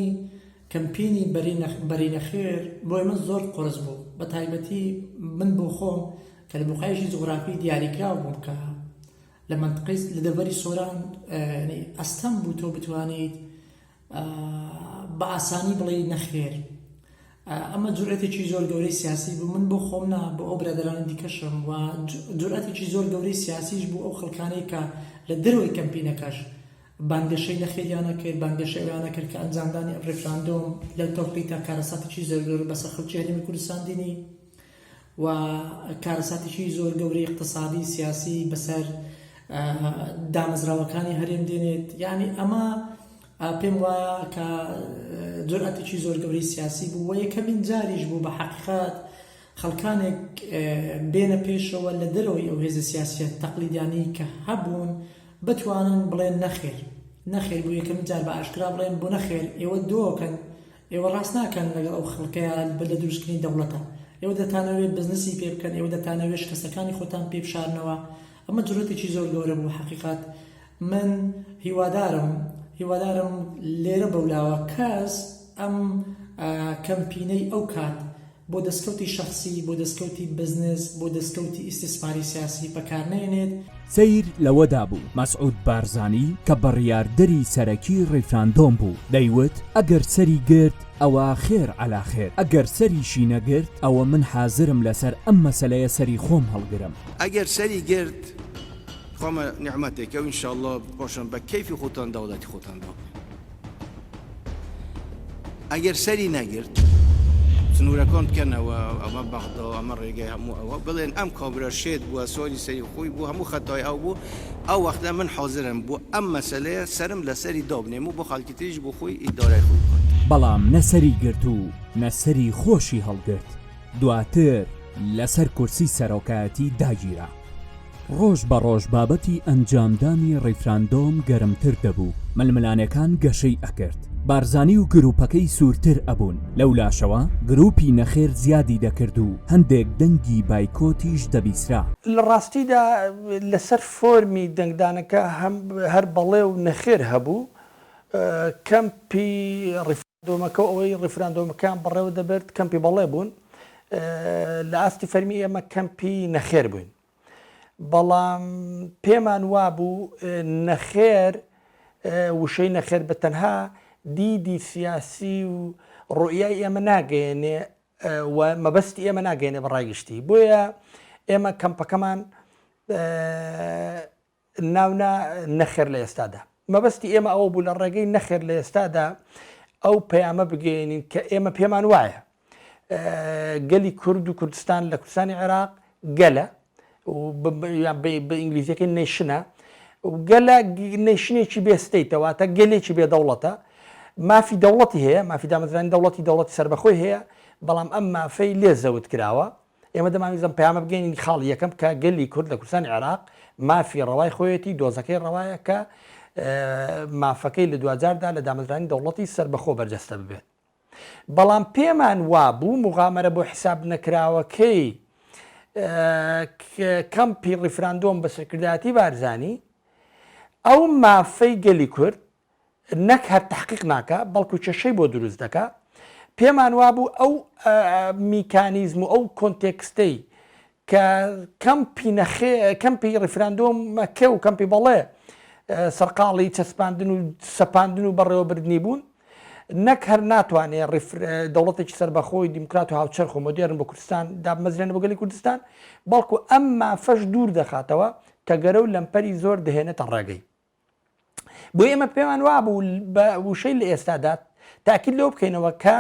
کەمپینی بەرینەخێر بۆ ئێمە زۆر قرس بوو بە تایبەتی من بۆ خۆم کە لە بۆقایشی جغرافی دیاریکراو بووم کە لە منطقەی لە دەڤەری سۆران ئەستەم بوو تۆ بتوانیت بە ئاسانی بڵێ نەخێر ئەمە جورئەتێکی زۆر گەورەی سیاسی بوو من بۆ خۆم نا بۆ ئەو برادرانی دیکەشم و جورئەتێکی زۆر گەورەی سیاسیش بوو ئەو خەڵکانەی کە لە دەروی کەمپینەکەش بانگەشەی نەخێریانە کرد بانگەشەیانە کرد کە ئەنجامدانی ڕێفراندۆم لەو تەوقیتە کارەساتێکی زۆر گەورە بەسەر خەڵکی هەرێمی کوردستان دینی و کارەساتێکی زۆر گەورەی اقتصادی سیاسی بەسەر دامەزراوەکانی هەرێم دێنێت یعنی ئەمە پێم وایە کە جورئەتێکی زۆر گەورەی سیاسی بوو و یەکەمین جاریش بوو بە حەقیقەت خەڵکانێک بێنە پێشەوە لە دەرەوەی ئەو هێزە سیاسیە تەقلیدیانی کە هەبوون بتوانن بڵێن نەخێر بوو یەکەمین جار بە ئاشکرا بڵێن بۆ نەخێر ئێوە دۆکەن ئێوە ڕاست ناکەن لەگەڵ ئەو خەڵکەیە لە دروستکردنی دەوڵەتە ئێوە دەتانەوێت بزنسی پێ بکەن ئێوە دەتانەوێت شکستەکانی خۆتان پێ بشارنەوە ئەمە جورئەتێکی زۆر گەورە بوو حەقیقەت من هیوادارم لێرە بەولاوە کەس ئەم کەمپینەی ئەو کات بۆ دەستکەوتی شخصی بۆ دەستکەوتی بزنس بۆ دەستکەوتی ئیسtisماری سیاسی بەکارنێنێت سیر لەوەدا بوو مەسعود بارزانی کە بڕیاردەری سەرەکی ڕیفراندۆم بوو دەیوت ئەگەر سەری گرت ئەوە خێر عەلا خێر ئەگەر سەریشی نەگرت ئەوە من حازرم لەسەر ئەم مەسەلەیە سەری خۆم هەڵگرم ئەگەر سەری گرت خۆمە نیعمەتێکە و ئینشاءالله باشن بە کەیفی خۆتان دەوڵەتی خۆتان داڵێ ئەگەر سەری نەگرت سنوورەکان بکەنەوە ئەمە بەغدەوە ئەمە ڕێگەی هەموو ئەوە بڵێن ئەم کابراشێت بووە سۆری سەری خۆی بوو هەموو خەتای ئەو بوو ئەو وەختە من حاضرم بوو ئەم مەسەلەیە سرم لەسەری دابنێم و بۆ خەڵکی تریش بۆ خۆی ئیدارای خۆی بکات بەڵام نەسەری گرت و نەسەری خۆشی هەڵگرت دواتر لەسەر کورسی سەرۆکایەتی داگیرا ڕۆژ بە ڕۆژ بابەتی ئەنجامدانی ڕیفراندۆم گەرمتر دەبوو ململانەکان گەشەی ئەکرد بارزانی و گروپەکەی سوورتر ئەبوون لەو لاشەوە گروپی نەخێر زیادی دەکرد و هەندێک دەنگی بایکۆتیش دەبیسرا لە ڕاستیدا لەسەر فۆرمی دەنگدانەکە هەر بەڵێ و نەخێر هەبوو کەمپی ڕیفراندۆمەکە ئەوەی ڕیفراندۆمەکان بەڕێوە دەبێت کەمپی بەڵێ بوون لە ئاستی فەرمی ئێمە کەمپی نەخێر بووین بەڵام پێمان وابوو نەخێر وشەی نەخێر بە تەنها دیدی سیاسی و ڕوئیای ئێمە ناگەێنێ و مەبەستی ئێمە ناگەێنێ بەڕایگشتی بۆیە ئێمە کەمپەکەمان ناونا نەخێر لە ئێستادا مەبەستی ئێمە ئەوە بوو لە ڕێگەی نەخێر لە ئێستادا ئەو پەیامە بگەێنین کە ئێمە پێمان وایە گەلی کورد و کوردستان لە کوردستانی عێراق گەلە بە ئینگلیزیەکەی نێشنە گەلە نێشنێکی بێستەیتەواتە گەلێکی بێدەوڵەتە مافی دەوڵەتی هەیە مافی دامەزرانی دەوڵەتی سربەخۆی هەیە بەڵام ئەم مافەی لێ زەوت کراوە ئێمە دەمانویستم پەیامە بگەینی خاڵ یەکەم کە گەلی کورد لە کوردستانی عێراق مافی ڕەوای خۆیەتی دۆزەکەی ڕەوایە کە مافەکەی لە 2000دا لە دامەزرانی دەوڵەتی سربەخۆ بەرجەستە ببێت بەڵام پێمان وابوو مغامرە بۆ حساب نەکراوەکەی کەمپی ڕیفراندۆم بە سەرکردایەتی بارزانی ئەو مافەی گەلی کورد نەک هەر تحقیق ناکە بەڵکو کێشەی بۆ دروست دەکا پێمان وابوو ئەو میکانیزم و ئەو کۆنتێکستەی کە کەمپی ڕیفراندۆمەکە و کەمپی بەڵێ سەرقاڵی چەسپاندن و سەپاندن و بەڕێوەبردنی بوون نەک هەر ناتوانێت دەوڵەتێکی سەربەخۆی دیموکرات و هاوچەرخ و مۆدێرن بۆ کوردستان دامەزرێنە بۆ گەلی کوردستان بەڵکو ئەم مافەش دوور دەخاتەوە کە گەرە و لەمپەری زۆر دەهێنێتە ڕێگەی بۆ ئێمە پێمان وابوو بە وشەی لە ئێستادا تاکید لەوە بکەینەوە کە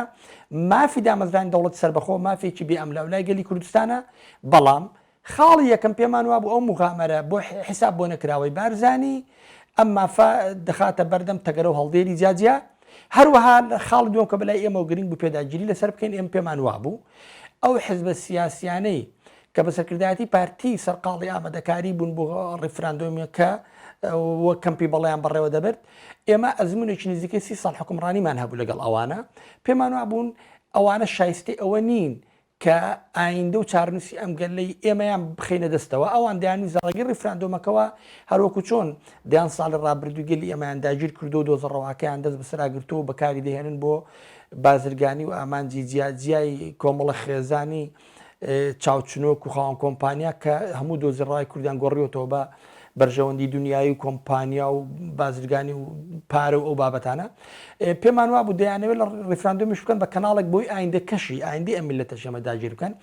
مافی دامەزرانی دەوڵەتی سەربەخۆ مافێکی بێ ئەملا لای گەلی کوردستانە بەڵام خاڵی یەکەم پێمان وابوو ئەو مغامرە بۆ حساب بۆ نەکراوەی بارزانی ئەم مافە دەخاتە بەردەم تەگەرە و هەڵدێری جاجیا هەروەها خاڵ دوم کە بەلای ئێمە و گرنگ بوو پێداگیری لەسەر بکەین ئێمە پێمان وابوو ئەو حزبە سیاسیانەی کە بە سەرکردایەتی پارتی سەرقاڵی ئامادەکاری بوون بۆ ڕیفراندۆمیەکە وە کەمپی بەڵیان بەڕێوە دەبێت ئێمە ئەزمونێکی نزیکەی 30 ساڵ حکومڕانیمان هەبوو لەگەڵ ئەوانە پێمان وابوون ئەوانە شایستی ئەوە نین کە ئایندە و چارنووسی ئەم گەلەی ئێمەیان بخینە دەستەوە ئەوان دەیانویست ڕێگەی ڕیفراندۆمەکەەوە هەروەکو چۆن دەیان ساڵی ڕابردوو گەلی ئێمەیان داگیر کردو و دۆزەڕەواکەیان دەست بەسراگرتووە بەکاری دەهێنن بۆ بازرگانی و ئامانجی جیای کۆمەڵە خێزانی چاوچنۆک و خاوەن کۆمپانیا کە هەموو دۆزیڕای کوردیان گۆڕیۆتەوە بە بەرژەوەندی دنیایی و کۆمپانیا و بازرگانی و پارە و ئەو بابەتانە پێمان وابوو دەیانەوێت لە ڕیفراندۆمیش بکەن بە کەناڵێک بۆی ئایندە کەشی ئایندی ئەم میلەتەش ئێمە داگیر بکەن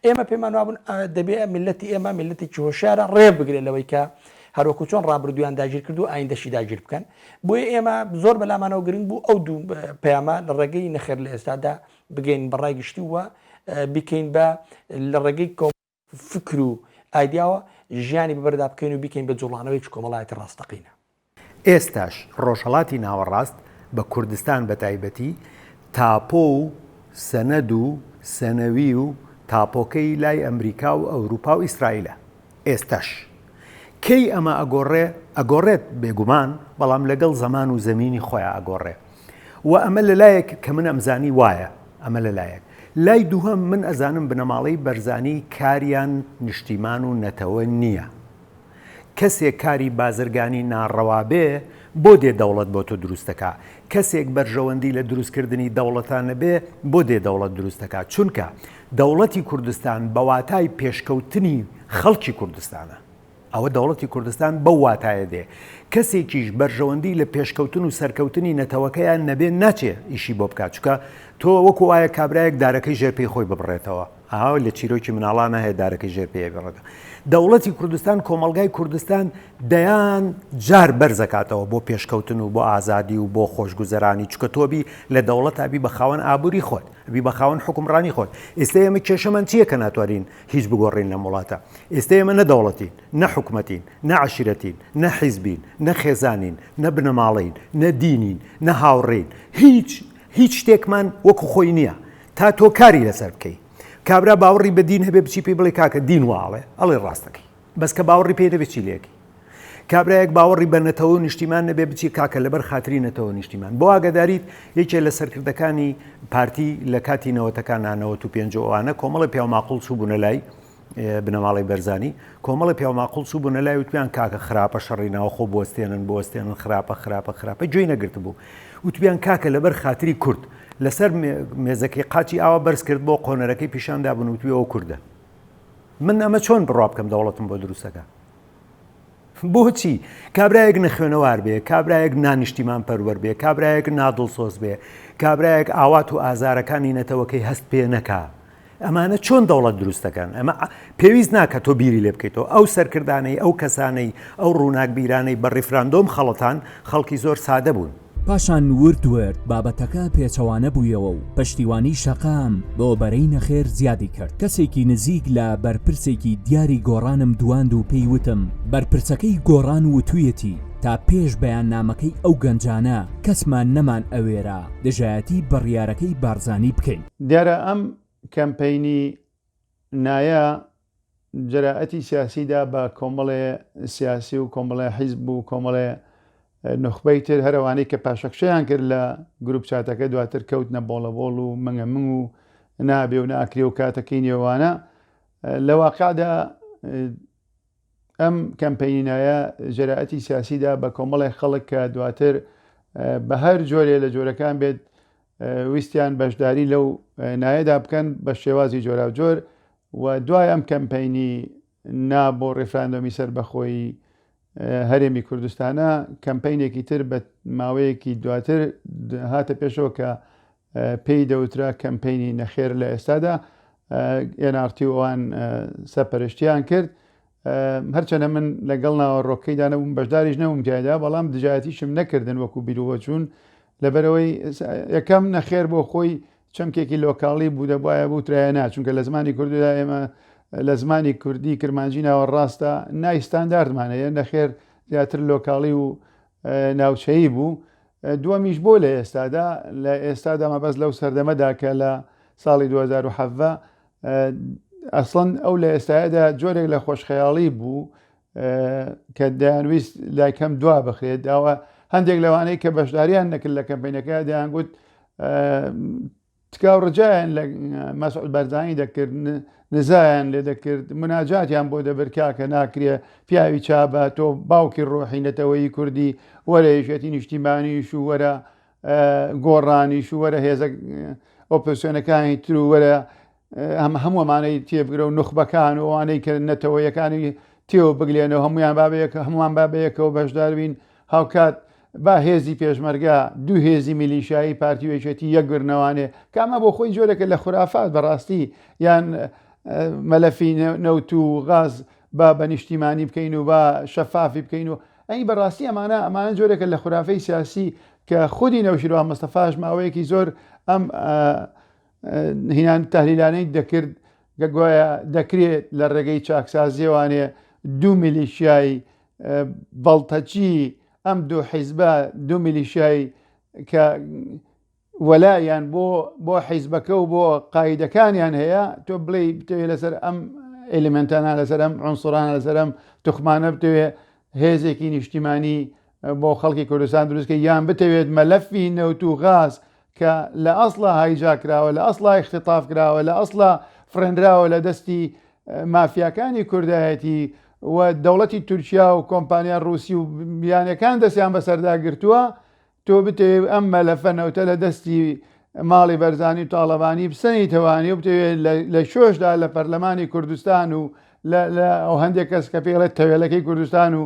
ئێمە پێمان وابوون دەبێت میلەتی ئێمە میلەتێکی هۆشیارە ڕێ بگرێت لەوەی کە هەروەکو چۆن ڕابردویان داگیر کردو ئایندەشی داگیر بکەن بۆیە ئێمە زۆر بەلامانەوە گرنگ بوو ئەو دوو پەیامە لە ڕێگەی نەخێر لە ئێستادا بگەین بەڕای گشتی وە بکەین بە لە ڕێگەی فکر و ئایدیاوە ژیانی بەبەردا بکەین و بکەین بە جوڵانەوەی کۆمەڵایەتی ڕاستەقینە ئێستاش ڕۆژهەڵاتی ناوەڕاست بە کوردستان بە تایبەتی تاپۆ و سەنەد و سەنەوی و تاپۆکەی لای ئەمریکا و ئەوروپا و ئیسرائیلە ئێستاش کەی ئەمە ئەگۆڕێت بێگومان بەڵام لەگەڵ زەمان و زەمینی خۆیان ئەگۆڕێ و ئەمە لەلایەک کە من ئەمزانی وایە ئەمە لەلایەک لای دووهەم من ئەزانم بنەماڵەی بەرزانی کاریان نیشتیمان و نەتەوە نییە کەسێک کاری بازرگانی ناڕەوا بێ بۆ دێ دەوڵەت بۆ تۆ دروستەکە کەسێک بەرژەوەندی لە دروستکردنی دەوڵەتانە بێ بۆ دێ دەوڵەت دروستەکە چونکە دەوڵەتی کوردستان بە واتای پێشکەوتنی خەڵکی کوردستانە ئەوە دەوڵەتی کوردستان بە واتایە دێ کەسێکیش بەرژەوەندی لە پێشکەوتن و سەرکەوتنی نەتەوەکەیان نەبێ ناچێ ئیشی بۆ بکات چکە تۆ وەکو وایە کابراایەک دارەکەی ژێرپەی خۆی ببڕێتەوە ئاوا لە چیرۆکی مناڵانە هەیە دارەکەی ژێر پێ بڕەکە دەوڵەتی کوردستان کۆمەلگای کوردستان دەیان جار بەرزەکاتەوە بۆ پێشکەوتن و بۆ ئازادی و بۆ خۆشگوزەرانی چکە تۆبی لە دەوڵەت ئابی بە خاوەن ئابووری خۆت بی بە خاوەن حکومڕانی خۆت ئێستا ئێمە کێشەمان چییە کە ناتوانین هیچ بگۆڕین لە وڵاتە ئێستا ئێمە نە دەوڵەتین نە حکومەتین نە عەشیرەتین نە حیزبین نە خێزانین نە بنەماڵین نە دینین نە هاوڕێین هیچ شتێکمان وەکو خۆی نییە تا تۆ کاری لەسەر بکەی کابرا باوەڕی بە دین هەبێ بچی پێی بڵێ کاکە دین واڵێ ئەڵێ ڕاستەکەی بەس کە باوەڕی پێ دەبێت چی لێکی کابراایەک باوەڕی بە نەتەوە نیشتیمان نەبێ بچی کاکە لەبەر خاتری نەتەوە نیشتیمان بۆ ئاگاداریت یەکێ لە سەرکردەکانی پارتی لە کاتی نەوەتەکانانەوە و پێنجەوەوانە کۆمەڵی پیاماقڵ چوو بوونە لای بنەماڵی بەرزانی کۆمەڵی پیاماقڵ چوو بوونە لای وتیان کاکە خراپە شەڕینەوە خۆ بۆستێنن خراپە گوێی نەگرت بوو وتیان کاکە لەبەر خاتری کورد لەسەر مێزەکەی قاچی ئاوە بەرز کرد بۆ قۆنەرەکەی پیشاندا بنوتویەوە کووردە من ئەمە چۆن بڕوا بکەم دەوڵەتم بۆ دروستەکە بۆچی کابراایەک نەخوێنەوار بێ کابراایەک نانیشتیمان پەروەەر بێ کابراایەک نادڵسۆز بێ کابراایەک ئاوات و ئازارەکانی نەتەوەکەی هەست پێ نەکا ئەمانە چۆن دەوڵەت دروستەکەن ئەمە پێویست ناکە تۆ بیری لێ بکەیتەوە ئەو سەرکردانەی ئەو کەسانەی ئەو ڕووناک بیرانەی بە ڕیفراندۆم خەڵەتان خەڵکی زۆر سادە بوون پاشان وردوێرد بابەتەکە پێچەوانە بوویەوە و پشتیوانی شەقام بۆ بەرەی نەخێر زیادی کرد کەسێکی نزیک لە بەرپرسێکی دیاری گۆڕانم دواند و پێی وتم بەرپرسەکەی گۆڕان وتویەتی تا پێش بەیاننامەکەی ئەو گەنجانە کەسمان نەمان ئەوێرە دژایەتی بڕیارەکەی بارزانی بکەین دیارە ئەم کەمپەینی نایە جەراعەتی سیاسیدا بە کۆمەڵێ سیاسی و کۆمەڵێ حیزب و کۆمەڵێ نخبەی تر هەروانەی کە پاشەکشەیان کرد لە گروپ چاتەکە دواتر کەوتنە بۆڵەبۆڵ و منگە من و نابێ و ناکرێ و کاتەکەی نێوانە لە واقعدا ئەم کەمپەینایە جەراعەتی سیاسیدا بە کۆمەڵی خەڵک کە دواتر بە هەر جۆرێ لە جۆرەکان بێت ویستیان بەشداری لەو نایەدا بکەن بە شێوازی جۆرا و جۆر و دوای ئەم کەمپەینی نا بۆ ڕێفراندۆمی سەربەخۆیی هەرێمی کوردستانە کەمپەینێکی تر بە ماوەیەکی دواتر هاتە پێشەوە کە پێی دەوترا کەمپەینی نەخێر لە ئێستادا NRT ئەوان سەپەرشتیان کرد هەرچەنە من لەگەڵ ناوەڕۆکەیدا نەبووم بەشداریش نەبووم تیایدا بەڵام دژایەتیشم نەکردن وەکو بیرۆچوون لەبەرەوەی یەکەم نەخێر بۆ خۆی چەمکێکی لۆکاڵی بوو دەبایە بوو ترایەنا چونکە لە زمانی کوردیدا ئێمە لە زمانی کوردی کرمانجی ناوەڕاستە نایستانداردمانەیە نەخێر زیاتر لۆکاڵی و ناوچەیی بوو دووەمیش بۆ لە ئێستادا لە ئێستادا مەبەست لەو سەردەمەدا کە لە ساڵی 2007 ئەسڵەن ئەو لە ئێستادا جۆرێک لە خۆشخەیاڵی بوو کە دەیانویست لایکەم دوا بخرێت داوە هەندێک لەوانەی کە بەشداریان نەکرد لە کەمپینەکە دەیانگوت تکاو ڕجایان لە مەسعود بەرزانی دەکرد نزایان لێ دەکرد مناجاتیان بۆ دەبرکا کە ناکرێ پیاوی چابە تۆ باوکی ڕۆحینەتەوەی کوردی وەرە یەکێتی نیشتیمانیش و وەرە گۆڕانیش و وەرە هێزە ئۆپۆزیسیۆنەکانی تر و وەرە هەمووەمانەی تێبگرە و نخبەکان و ئەوانەی کە نەتەوەیەکانی تێوە بگلێنەوە هەمویان بابەیەکەوە بەشداروین هاوکات با هێزی پێشمەرگا دوو هێزی میلیشایی پارتیوێچێتی یەکگرنەوانێ کامە بۆ خۆی جۆرێکە لە خورافات بەڕاستی یان مەلەفی نەوت و غاز با بە نیشتیمانی بکەین و با شەفافی بکەین و ئەی بەڕاستی ئەمانە جۆرێکە لە خورافەی سیاسی کە خودی نەوشیرەوە مستەفاش ماوەیەکی زۆر ئەم هینان تەحلیلانەی دەکرد کە گوایە دەکرێت لە ڕێگەی چاکسازیێوانێ دوو میلیشیای بەڵتەچی ئەم دوو حیزبە دوو میلیشیای کە وەلایان بۆ حیزبەکە و بۆ قایدەکانیان هەیە تۆ بڵێ بتەوێت لەسەر ئەم ئێلیمنتانە لەسەر ئەم عنسوڕانە لەسەر ئەم توخمانە بتەوێت هێزێکی نیشتیمانی بۆ خەڵکی کوردستان دروستکە یان بتەوێت مەلەفی نەوت و غاز کە لە ئەسڵا هایجا کراوە لە ئەسڵا اختطاف کراوە لە ئەسڵا فرێنراوە لە دەستی مافیاکانی کوردایەتی و دەوڵەتی تورکیا و کۆمپانیا ڕووسی و بیانەکان دەستیان بەسەردا گرتووە تۆ بتەوێت ئەم مەلەفە نەوتە لە دەستی ماڵی بەرزانی و تاڵەبانی بسەنی تەوانی و بتەوێت لە شۆشدا لە پەرلەمانی کوردستان و ئەو هەندێک کەس کە پێڵێت تەوێلەکەی کوردستان و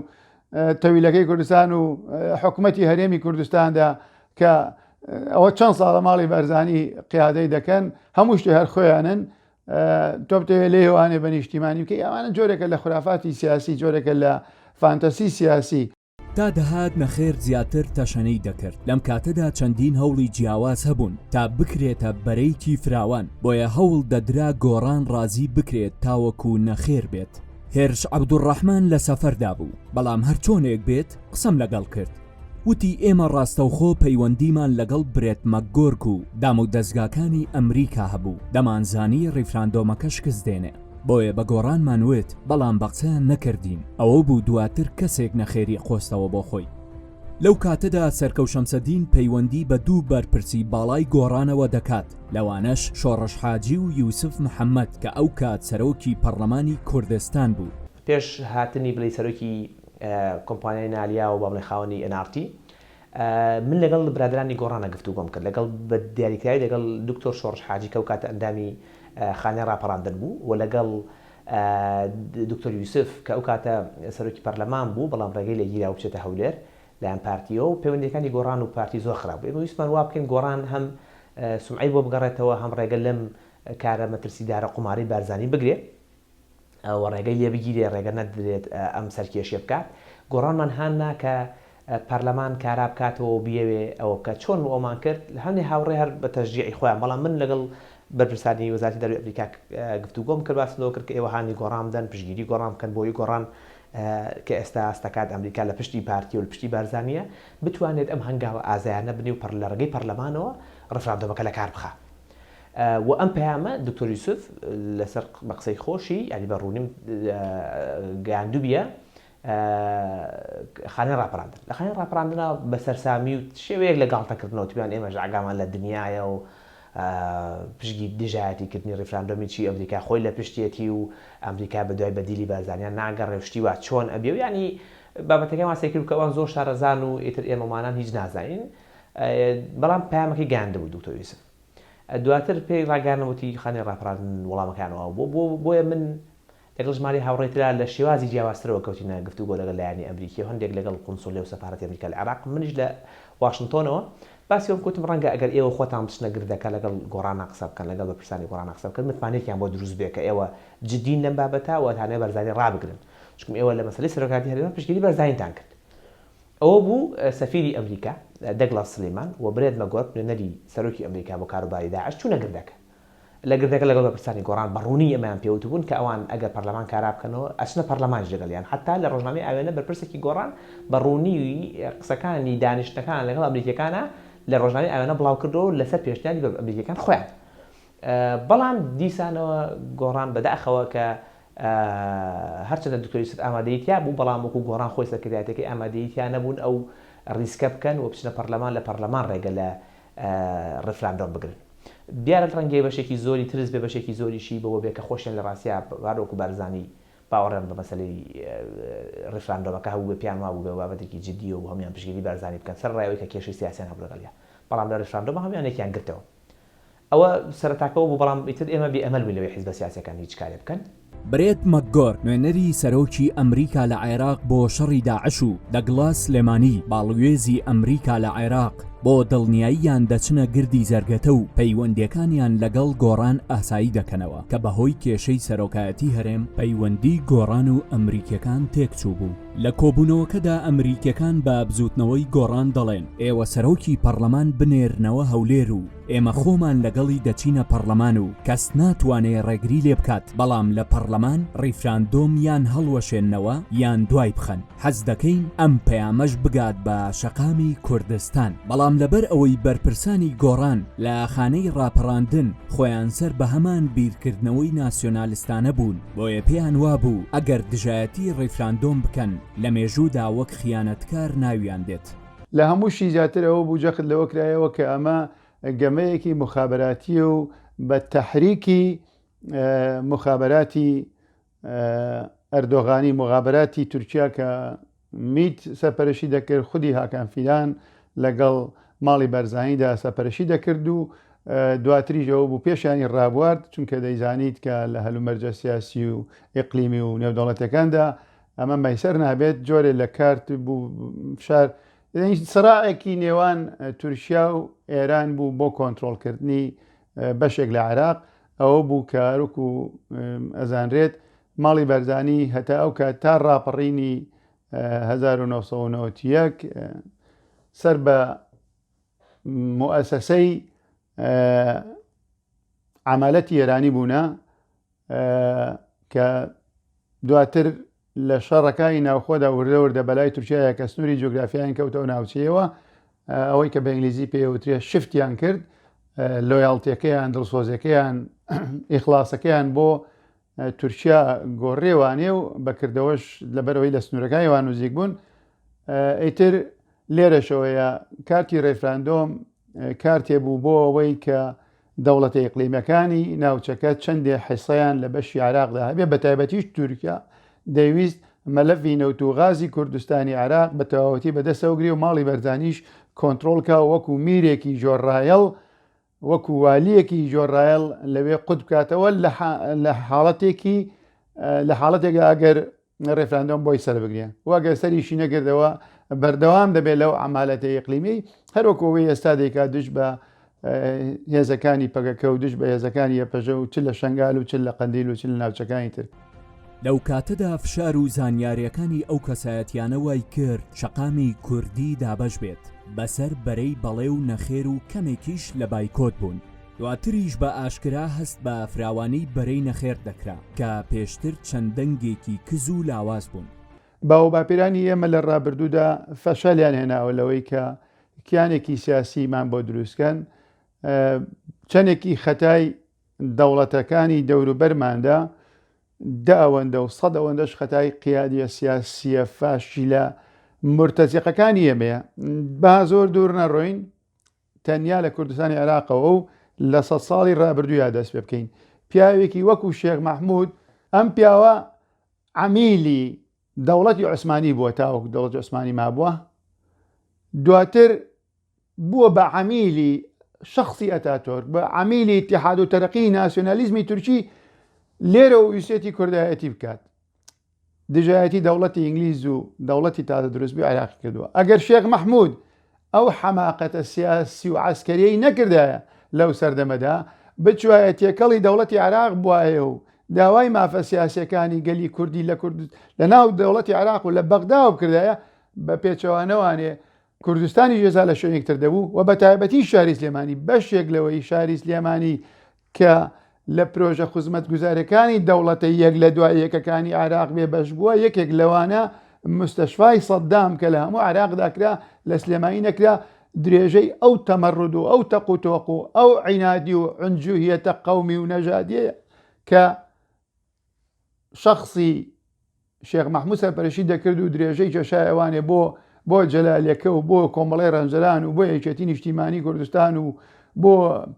تەویلەکەی کوردستان و حکوومەتی هەرێمی کوردستاندا کە ئەوە چەند ساڵە ماڵی بەرزانی قیادەی دەکەن هەموو شتێ هەر خۆیانن تۆ بتەوێت لێ وانێ بە نیشتیمانی بکەی ئەوانە جۆرێکە لە خرافاتی سیاسی جۆرێکە لە فانتەسی سیاسی. تا دەهات نەخێر زیاتر تەشەنەی دەکرد لەم کاتەدا چەندین هەوڵی جیاواز هەبوون تا بکرێتە بەرەیکی فراوان بۆیە هەوڵ دەدرا گۆڕان ڕازی بکرێت تاوەکو نەخێر بێت. هێرش عەبدوڕەحمان لە سەفەردا بوو بەڵام هەر چۆنێک بێت قسەم لەگەڵ کرد. وتی ئێمە ڕاستەوخۆ پەیوەندیمان لەگەڵ برێت مەکگۆرک و دام و دەستگاکانی ئەمریکا هەبوو دەمانزانی ڕیفراندۆمەکە شکست دێنێ بۆیە بە گۆڕانمان وێت بەڵام بەقسەیان نەکردین ئەوە بوو دواتر کەسێک نەخێری خۆستەوە بۆ خۆی. لەو کاتەدا سەرکەوت شەمسەدین پەیوەندی بە دوو بەرپرسی باڵای گۆڕانەوە دەکات لەوانەش شۆڕش حاجی و یوسف محەممەد کە ئەو کات سەرۆکی پەرلەمانی کوردستان بوو. پێش هاتنی بڵی سەرۆکی کۆمپانیای نالیا و بەڵێ خاوەنی NRT من لەگەڵ برادرانی گۆڕانە گفتوگۆم کرد لەگەڵ بە دیاریکراوی لەگەڵ دکتۆر شۆڕش حاجی کە ئەو کاتە ئەندامی خانەی ڕاپەڕاندن بوو و لەگەڵ دکتۆر یوسف کە ئەو کاتە سەرۆکی پەرلەمان بوو بەڵام ڕێگەی لە گیرا و بچێتە هەولێر لایەن پارتیەوە و پەیوەندیەکانی گۆڕان و پارتی زۆر خراپ بوو. ویستمان وا بکەین گۆڕان هەم سومعی بۆ بگەڕێتەوە هەم ڕێگە لەم کارە مەترسیدارە قوماری بارزانی بگرێت و ڕێگەی لێ بگیرێ ڕێگە نەدرێت ئەم سەرکێشیە بکات. گۆڕانمان هاننا کە پەرلەمان کارا بکاتەوە بیەوێ ئەوە بکە چۆن ئەومان کرد لە هەندێک هاوڕێ هەر بە تەشجیعی خۆیان بەڵام من لەگەڵ بەرپرسانی وەزارەتی دەروی ئەمریکا گفتوگۆم کرد باسنەوە کرد کە ئێوە هانی گۆڕان بدەن پشتگیری گۆڕان بکەن بۆی گۆڕان کە ئێستا ئاستەکات ئەمریکا لە پشتی پارتی و لە پشتی بارزانیە بتوانێت ئەم هەنگاوە ئازایانە بنێ و لە ڕێگەی پەرلەمانەوە ڕفراندۆمەکە لە کار بخە. و ئەم پەیامە دکتۆر یوسف لەسەر بە قسەی خۆشی ینی بە ڕوونیم گەیاندوو خانەی ڕاپەڕاندن لە خانەی ڕاپەڕاندنە بە سەرسامی و شێوەیەک لە گاڵتەکردنەوە تویان ئێمە ئاگامان لە دنیاە و پشگی دژایەتیکردنی ڕیفراندۆمی چی ئەمریکا خۆی لە پشتێتی و ئەمریکا بە دوای بەدیلی بارزانیان ناگەڕێشتی وە چۆن ئەبێ و ینی بابەتەکە واسێکرد کەوان زۆر شارەزان و ئیتر ئێمەمانان هیچ نازانین بەڵام پەیامەکەی گەیاندە بوو دکتۆر یوسف. دواتر پێی ڕاگەاندنەوەتی خانەی ڕاپەڕاندن وەڵامەکانەوە بۆیە من لەگەڵ ژماری هاوڕێترا لە شێوازی جیاوازترەوە کەوتینە گفتوگۆ لەگەڵ لایەنی ئەمریکی و هەندێک لەگەڵ قونسوڵێ و سەفارەتی ئەمریکا لە عێراق منیش لە واشنگتۆنەوە باسیەوە کوتم ڕەنگە ئەگەر ئێوە خۆتان بچنە گردەکە لەگەڵ گۆڕانە قسە بکەن لەگەڵ بەپرسانی گۆڕانە قسە بکەن متمانێکیان بۆ دروست بێ کە ئێوە جددین لەم بابەتە و هەتانەوەی بەرزانی ڕابگرن چونکە ئێوە لە مەسەلەی سەرۆکاتی هەرێما پشتگیری بەرزانیتان کرد. ئەوە بوو سەفیری ئەمریکا دەگلاس سلێمان و برێت مەگۆرک نوێنەری سەرۆکی ئەمریکا بۆ کاروباری داعش چوونە گردەکە لە گردەکە لەگەڵ بەپرسانی گۆڕان بەڕوونی ئەمەیان پێوت بوون کە ئەوان ئەگەر پەرلەمان کارا بکەنەوە ئەچنە پەرلەمانش لەگەڵیان حتا لە ڕۆژنامەی ئاوێنە بەرپرسێکی گۆڕان بەڕوونی قسەکانی دانیشتەکان لەگەڵ ئەمریکیەکانە لە ڕۆژنامەی ئاوێنە بڵاو کردەوە لەسەر پێشنیاری بە ئەمریکیەکان خۆیان بەڵام دیسانەوە گۆڕان بەداخەوە کە هەرچەندە دکتۆر یوسف ئامادەیتیا بوو بەڵام وەکو گۆڕان خۆی سەرکردایەتەکەی ئامادەیتیان نەبوون ئەو ڕیسکە بکەن و بچنە پەرلەمان لە پەرلەمان ڕێگە لە ڕفراندۆم بگرن. دیارە ڕەنگەی بەشێکی زۆری ترس بێ بەشێکی زۆریشی بەوە بێ کە خۆشیان لە ڕاستیا وەکو بارزانی باوەڕێن بە مەسەلەی ڕفراندۆمەکە هەبوو بە پیان وابوو بە بابەتێکی جددی و هەمیان پشتگیری بارزانی بکەن سەر ڕایەوەی کە کێشەی سیاسیان هەبوو لەگەڵیان بەڵام لە ڕفراندۆمە هەمیانێکیان گرتەوە. ئەوە سەرەتاکەەوە بوو بەڵام ئیتر ئێمە بێئەمەل بووین لەوەی حیزبە سیاسیەکان هیچ کارێ بکەن. برێت مەکگۆر نوێنەری سەرۆکی ئەمریکا لە عێراق بۆ شەڕی داعش و دەگلاس سلێمانی باڵوێزی ئەمریکا لە عێراق بۆ دڵنیاییان دەچنە گردی زەرگەتە و پەیوەندیەکانیان لەگەڵ گۆڕان ئاسایی دەکەنەوە کە بەهۆی کێشەی سەرۆکایەتی هەرێم پەیوەندی گۆڕان و ئەمریکیەکان تێکچوو بوو. لە کۆبوونەوەکەدا ئەمریکیەکان بە بزوتنەوەی گۆڕان دەڵێن ئێوە سەرۆکی پەرلەمان بنێرنەوە هەولێر و ئێمە خۆمان لەگەڵی دەچینە پەرلەمان و کەس ناتوانێ ڕێگری لێ بکات بەڵام لە پەرلەمان ڕیفراندۆم یان هەڵوەشێننەوە یان دوای بخەن حەز دەکەین ئەم پەیامەش بگات بە شەقامی کوردستان. بەڵام لەبەر ئەوەی بەرپرسانی گۆڕان لە خانەی ڕاپەڕاندن خۆیان سەر بە هەمان بیرکردنەوەی ناسیۆنالیستانە بوون بۆیە پێیان وابوو ئەگەر دژایەتی ڕیفراندۆم بکەن لە مێژوودا وەک خیانەتکار ناویان دێت. لە هەمووشی زیاترەوە بوو جەخت لەوە کرایەوە کە ئەمە گەمەیەکی مخابراتی و بە تەحریکی مخابراتی ئەردۆغانی مخابراتی تورکیا کە میت سەپەرشی دەکرد خودی هاکان فیلان لەگەڵ ماڵی بەرزانیدا سەپەرشی دەکرد و دواتریژەوە بوو پێشانی ڕابوارد چونکە دەیزانیت کە لە هەلومەرجە سیاسی و ئیقلیمی و نێودەوڵەتەکاندا ئەمە مەیسەر نابێت جۆرێ لە کارت بوو فشار سراعێکی نێوان تورکیا و ئێران بوو بۆ کۆنتترۆلکردنی بەشێک لە عێراق ئەوە بوو کارک و ئەزانرێت ماڵی بەرزانی هەتا ئەو کات تا ڕاپەڕینی 1990 سەر بە مؤسسەی عمالەتی ئێرانی بوونە کە دواتر لە شەڕەکانی ناوخۆدا وردە وردە بەلای تورکیایە کە سنووری جۆگرافیان کەوتەوە ناوچەیەوە ئەوەی کە بە ئینگلیزی پێوترێ شفتیان کرد لۆیاڵتیەکەیان دڵسۆزەکەیان ئیخلاسەکەیان بۆ تورکیا گۆڕێوانێ و بەکردەوەش لەبەرەوەی لە سنوورەکانی نزیک بوون. ئیتر لێرەشەوەیە کارتی ڕێفراندۆم کارتێ بوو بۆ ئەوەی کە دەوڵەتە ئیقلیمەکانی ناوچەکە چەندێ حیسەیان لە بەشی عراقدا هەبێ بە تایبەتیش تورکیا دەویست مەلەفی نەوت و غازی کوردستانی عراق بە تەواوەتی بەدەستەوەگری و ماڵی بەرزانیش کۆنتترۆلکە وەکو میرێکی جۆڕایەڵ وەکو والیەکی جۆڕایەڵ لەوێ قوت بکاتەوە لە حاڵەتێکە ئەگەر ڕێفراندۆم بۆی سەر بگرێن واگە سەریشی نەگردەوە بەردەوام دەبێت لەو عمالەتە ئیقلیمی هەروەکەوەی ئێستا دەیکا دوش بە هێزەکانی پەگەکە و دوش بە هێزەکانی یەپەژە و چ لە شنگال و چ لە قەندیل و چ لە ناوچەکانی تر. لەو کاتەدا فشار و زانیاریەکانی ئەو کەسایەتیانە وای کرد شەقامی کوردی دابەش بێت بەسەر بەرەی بەڵێ و نەخێر و کەمێکیش لە بایکۆت بوون. دواتریش بە ئاشکرا هەست بە فراوانی بەرەی نەخێر دەکرا کە پێشتر چەندەنگێکی کز و لاواز بوون. باو باپیرانی ئێمە لە ڕابردوودا فەشەلیان هێناوە لەوەی کە کیانێکی سیاسیمان بۆ دروستکەن چەندێکی خەتای دەوڵەتەکانی دەوروبەرماندا ئەوەندە و سەد ئەوەندەش خەتای قیادیە سیاسیە فاشی لە مرتەزیقەکانی ئێمەیە با زۆر دوور نەڕۆین تەنیا لە کوردستانی عێراقەوە و لە 100 ساڵی ڕابردوویە دەست پێ بکەین. پیاوێکی وەکو شێخ مەحموود ئەم پیاوە عەمیلی دەوڵەتی عوسمانی بووە تاوەکو دەوڵەتی عوسمانی مابووە دواتر بووە بە عەمیلی شخصی ئەتاتۆرک بە عەمیلی ئیتیحاد و تەرەقی ناسیۆنالیزمی تورکی لێرە و ویسێتی کوردایەتی بکات. دژایەتی دەوڵەتی ئینگلیز و دەوڵەتی تازە دروستبووی عێراقی کردووە. ئەگەر شێخ مەحموود ئەو حەماقەتە سیاسی و عەسکەریەی نەکردایە لەو سەردەمەدا بچوایە تێکەڵی دەوڵەتی عێراق بوایە و داوای مافە سیاسیەکانی گەلی کوردی لە ناو دەوڵەتی عێراق و لە بەغدا بکردایە بە پێچەوانەوانێ کوردستانی ژێزا لە شوێنێکتر دەبوو و بە تایبەتی شاری سلێمانی بەشێک لەوەی شاری سلێمانی کە لە پرۆژە خزمەت گوزارەکانی دەوڵەتە یەک لە دوای یەکەکانی عێراق بێ بەش بووە یەکێک لەوانە مستەشفای سەدام کە لە هەموو عێراقداکرا لە سلێمانی نەکرا درێژەی ئەو تەمەڕود و ئەو تەقوتۆق و ئەو عینادی و عنجوهیەتە قەومی و نەژادیە کە شخصی شێخ مەحموود سەرپەرشتی دەکرد و درێژەی کێشای ئەوانێ بۆ جەلالەکە و بۆ کۆمەڵی ڕەنجەران و بۆ یەکێتی نیشتیمانی کوردستان و بۆ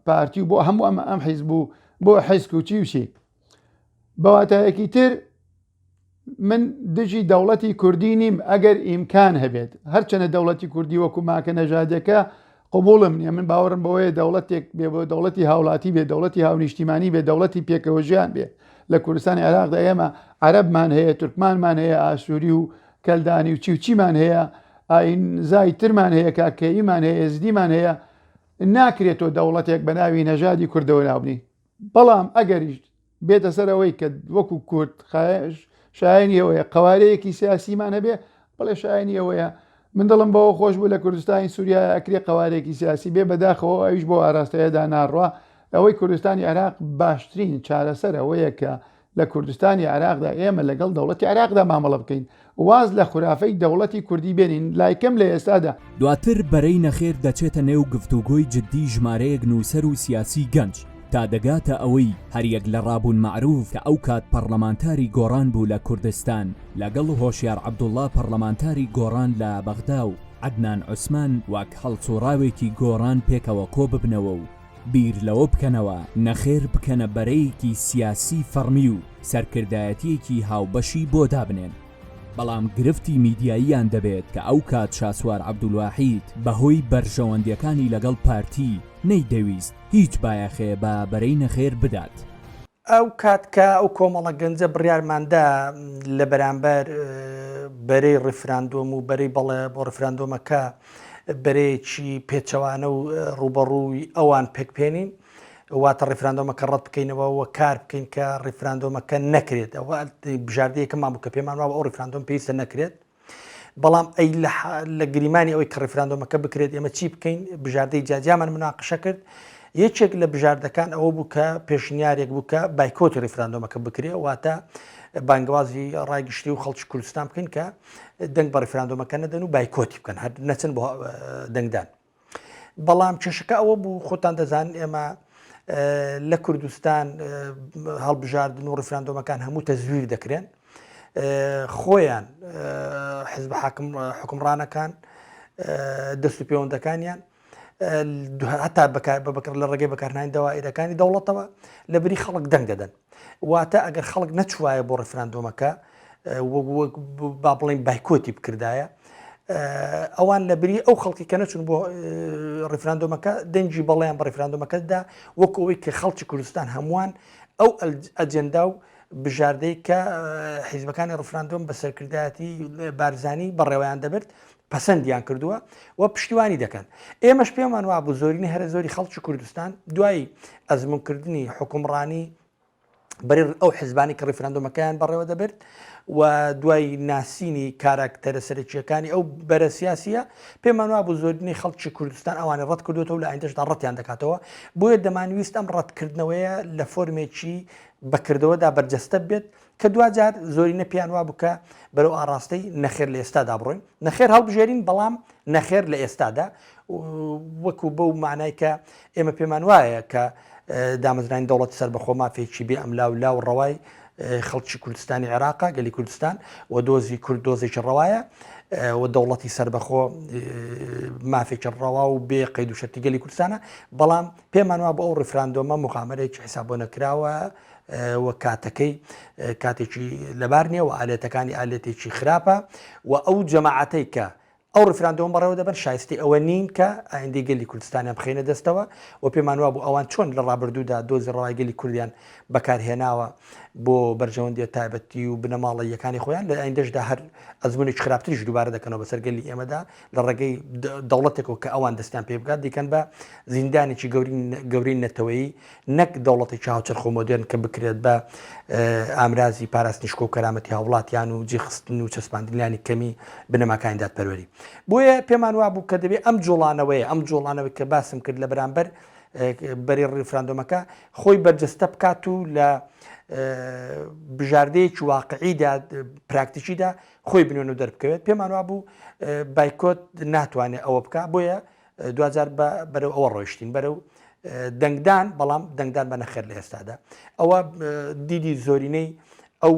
پارتی و بۆ هەموو ئەم حیزب بوو بۆ حیسک و چیوشی بەواتایەکی تر من دژی دەوڵەتی کوردی نیم ئەگەر ئیمکان هەبێت هەرچەنە دەوڵەتی کوردی وەکو ماکە نەژادەکە قبوڵم نییە من باوەڕم بەوەیە دەوڵەتێک بێ بۆ دەوڵەتی هاوڵاتی بێ دەوڵەتی هاونیشتیمانی بێ دەوڵەتی پێکەوە ژیان بێ لە کوردستانی عێراقدا ئێمە عەرەبمان هەیە تورکمانمان هەیە ئاسووری و کەلدانی و چیوچیمان هەیە ئاینزای ترمان هەیە کاکەییمان هەیە ئێزدیمان هەیە ناکرێتەوە دەوڵەتێک بە ناوی نەژادی کوردەوە ناوبنی بەڵام ئەگەریش بێتە سەرەوەی کە وەکو کورد شایانی ئەوەیە قوارەیەکی سیاسیمان هەبێ بەڵێ شایانی ئەوەیە من دڵم بەوە خۆش بوو لە کوردستانی سووریا ئەکرێ قوارێکی سیاسی بێ بەداخەوە ئەویش بۆ ئاراستەیەدا ناڕوا ئەوەی کوردستانی عێراق باشترین چارەسەر ئەوەیە کە لە کوردستانی عێراقدا ئێمە لەگەڵ دەوڵەتی عێراقدا مامەڵە بکەین واز لە خورافەی دەوڵەتی کوردی بێنین لایکەم لە ئێستادا. دواتر بەرەی نەخێر دەچێتە نێو گفتوگۆی جددی ژمارەیەک نووسەر و سیاسی گەنج تا دەگاتە ئەوەی هەریەک لە ڕابوون معروف کە ئەو کات پەرلەمانتاری گۆڕان بوو لە کوردستان لەگەڵ هۆشیار عەبدوڵڵا پەرلەمانتاری گۆڕان لە بەغدا و عەدنان عوسمان وەک هەڵسوڕاوێکی گۆڕان پێکەوە کۆ ببنەوە و بیر لەوە بکەنەوە نەخێر بکەنە بەرەیەکی سیاسی فەرمی و سەرکردایەتیەکی هاوبەشی بۆ دابنێن. بەڵام گرفتی میدیاییان دەبێت کە ئەو کات شاسوار عەبدولواحید بەهۆی بەرژەوەندیەکانی لەگەڵ پارتی نەیدەویست هیچ بایەخێ بە بەرەی نەخێر بدات. ئەو کات کە ئەو کۆمەڵە گەنجە بڕیارماندا لە بەرامبەر بەرەی ڕیفراندۆم و بەرەی بەڵێ بۆ ڕیفراندۆمەکە بەرەیەکی پێچەوانە و ڕوبەڕووی ئەوان پێکپێنین واتە ڕێفراندۆمەکە ڕەت بکەینەوە و کار بکەین کە ڕێفراندۆمەکە نەکرێت ئەوە بژاردەیەکەمان بوو کە پێمان وابە ئەو ڕێفراندۆم پێویستە نەکرێت بەڵام ئەی لە گریمانی ئەوەی کە ڕێفراندۆمەکە بکرێت ئێمە چی بکەین بژاردەی جاجامان مناقشە کرد یەکێک لە بژاردەکان ئەوە بوو کە پێشنیارێک بوو کە بایکۆتی ڕێفراندۆمەکە بکرێت واتە بانگوازی ڕایگشتی و خەڵکی کوردستان بکەین کە دەنگ بە ڕێفراندۆمەکە نەدەن و بایکۆتی بکەن هەر نەچن بۆ دەنگدان بەڵام کێشەکە ئەوە بوو خۆتان دەزانن ئێمە لە کوردستان هەڵبژاردن و ڕێفراندۆمەکان هەموو تەزویر دەکرێن خۆیان حزب حکومڕانەکان دەست و پەیوەندەکانیان هەتا بەکر لە ڕێگەی بەکارهێنانی داوائیرەکانی دەوڵەتەوە لە بری خەڵک دەنگ دەدەن واتە ئەگەر خەڵک نەچوایە بۆ ڕێفراندۆمەکە با بڵین بایکۆتی بکردایە ئەوان لە بری ئەو خەڵکی کە نەچون بۆ ڕێفراندۆمەکە دەنگی بەڵیان بە ڕێفراندۆمەکەدا وەکو ئەوەی کە خەڵکی کوردستان هەمووان ئەو ئەجەندا و بژاردەی کە حیزبەکانی ڕێفراندۆم بە سەرکردایەتی بارزانی بەڕێوەیان دەبێت پەسەندیان کردووە و پشتیوانی دەکەن ئێمەش پێمان وا بوو زۆرینی هەرە زۆری خەڵکی کوردستان دوای ئەزمونکردنی حکومڕانی بەری ئەو حیزبانی کە ڕێفراندۆمەکەیان بەڕێوە دەبێت و دوای ناسینی کاراکتەرە سەرکیەکانی ئەو بەرە سیاسیە پێمان وا بوو زۆرینی خەڵکی کوردستان ئەوانە ڕەت کردوێتەوە لە ئایندەشدا ڕەتیان دەکاتەوە بۆیە دەمانویست ئەم ڕەتکردنەوەیە لە فۆرمێکی بەکردەوەدا بەرجەستە بێت کە دوجار زۆرینە پیان وا بووکە بەرەو ئاڕاستەی نەخێر لە ئێستادا بڕۆین نەخێر هەڵبژێرین بەڵام نەخێر لە ئێستادا وەکو بەو معنای کە ئێمە پێمان وایە کە دامەزرانی دەوڵەتی سەربەخۆ مافێکی بێ ئەملاو لاو ڕەوای خەڵکی کوردستانی عێراقا گەلی کوردستان و دۆزی کورد دۆزێکی ڕەوایە و دەوڵەتی سەربەخۆ مافێکی ڕەوا و بێ قەید و شەرتی گەلی کوردستانە بەڵام پێمان وا بۆ ئەو ڕێفراندۆمە مقامەرێکی حیسابۆ نەکراوە و کاتەکەی کاتێکی لەبار نییە و ئالێتەکانی ئالێتێکی خراپە و ئەو جەماعەتەی کە ئەو ڕێفراندۆم بەڕێوە دەبن شایستی ئەوە نین کە ئایندەی گەلی کوردستانیان بخینە دەستەوە و پێمان وا بوو ئەوان چۆن لە ڕابردوودا دۆزی ڕەوای گەلی کوردیان بەکارهێناوە بۆ بەرژەوەندی تایبەتی و بنەماڵەیەکانی خۆیان لە ئایندەشدا هەر ئەزمونێکی خراپتریش دووبارە دەکەنەوە بەسەر گەلی ئێمەدا لە ڕێگەی دەوڵەتێکەوە کە ئەوان دەستیان پێ بکات دیکەن بە زیندانێکی گەورەی نەتەوەیی نەک دەوڵەتێکی هاوچەرخ و مۆدێرن کە بکرێت بە ئامرازی پاراستنی شکۆ و کەرامەتی هاوڵاتیان و جێخستن و چەسپاندنیانی کەمی بنەماکانی دادپەروەری بۆیە پێمان وا بوو کە دەبێت ئەم جوڵانەوەی کە باسم کرد لە بەرامبەر بەری ڕێفراندۆمەکە خۆی بەرجەستە بکات و لە بژاردەیەکی واقعیدا پراکتیکیدا خۆی بنوێن و دەربکەوێت پێمان وا بوو بایکۆت ناتوانێت ئەوە بکە بۆیە دوجار بەرەو ئەوە ڕۆیشتین بەرەو دەنگدان بەڵام دەنگدان بە نەخێر لە ئێستادا ئەوە دیدی زۆرینەی ئەو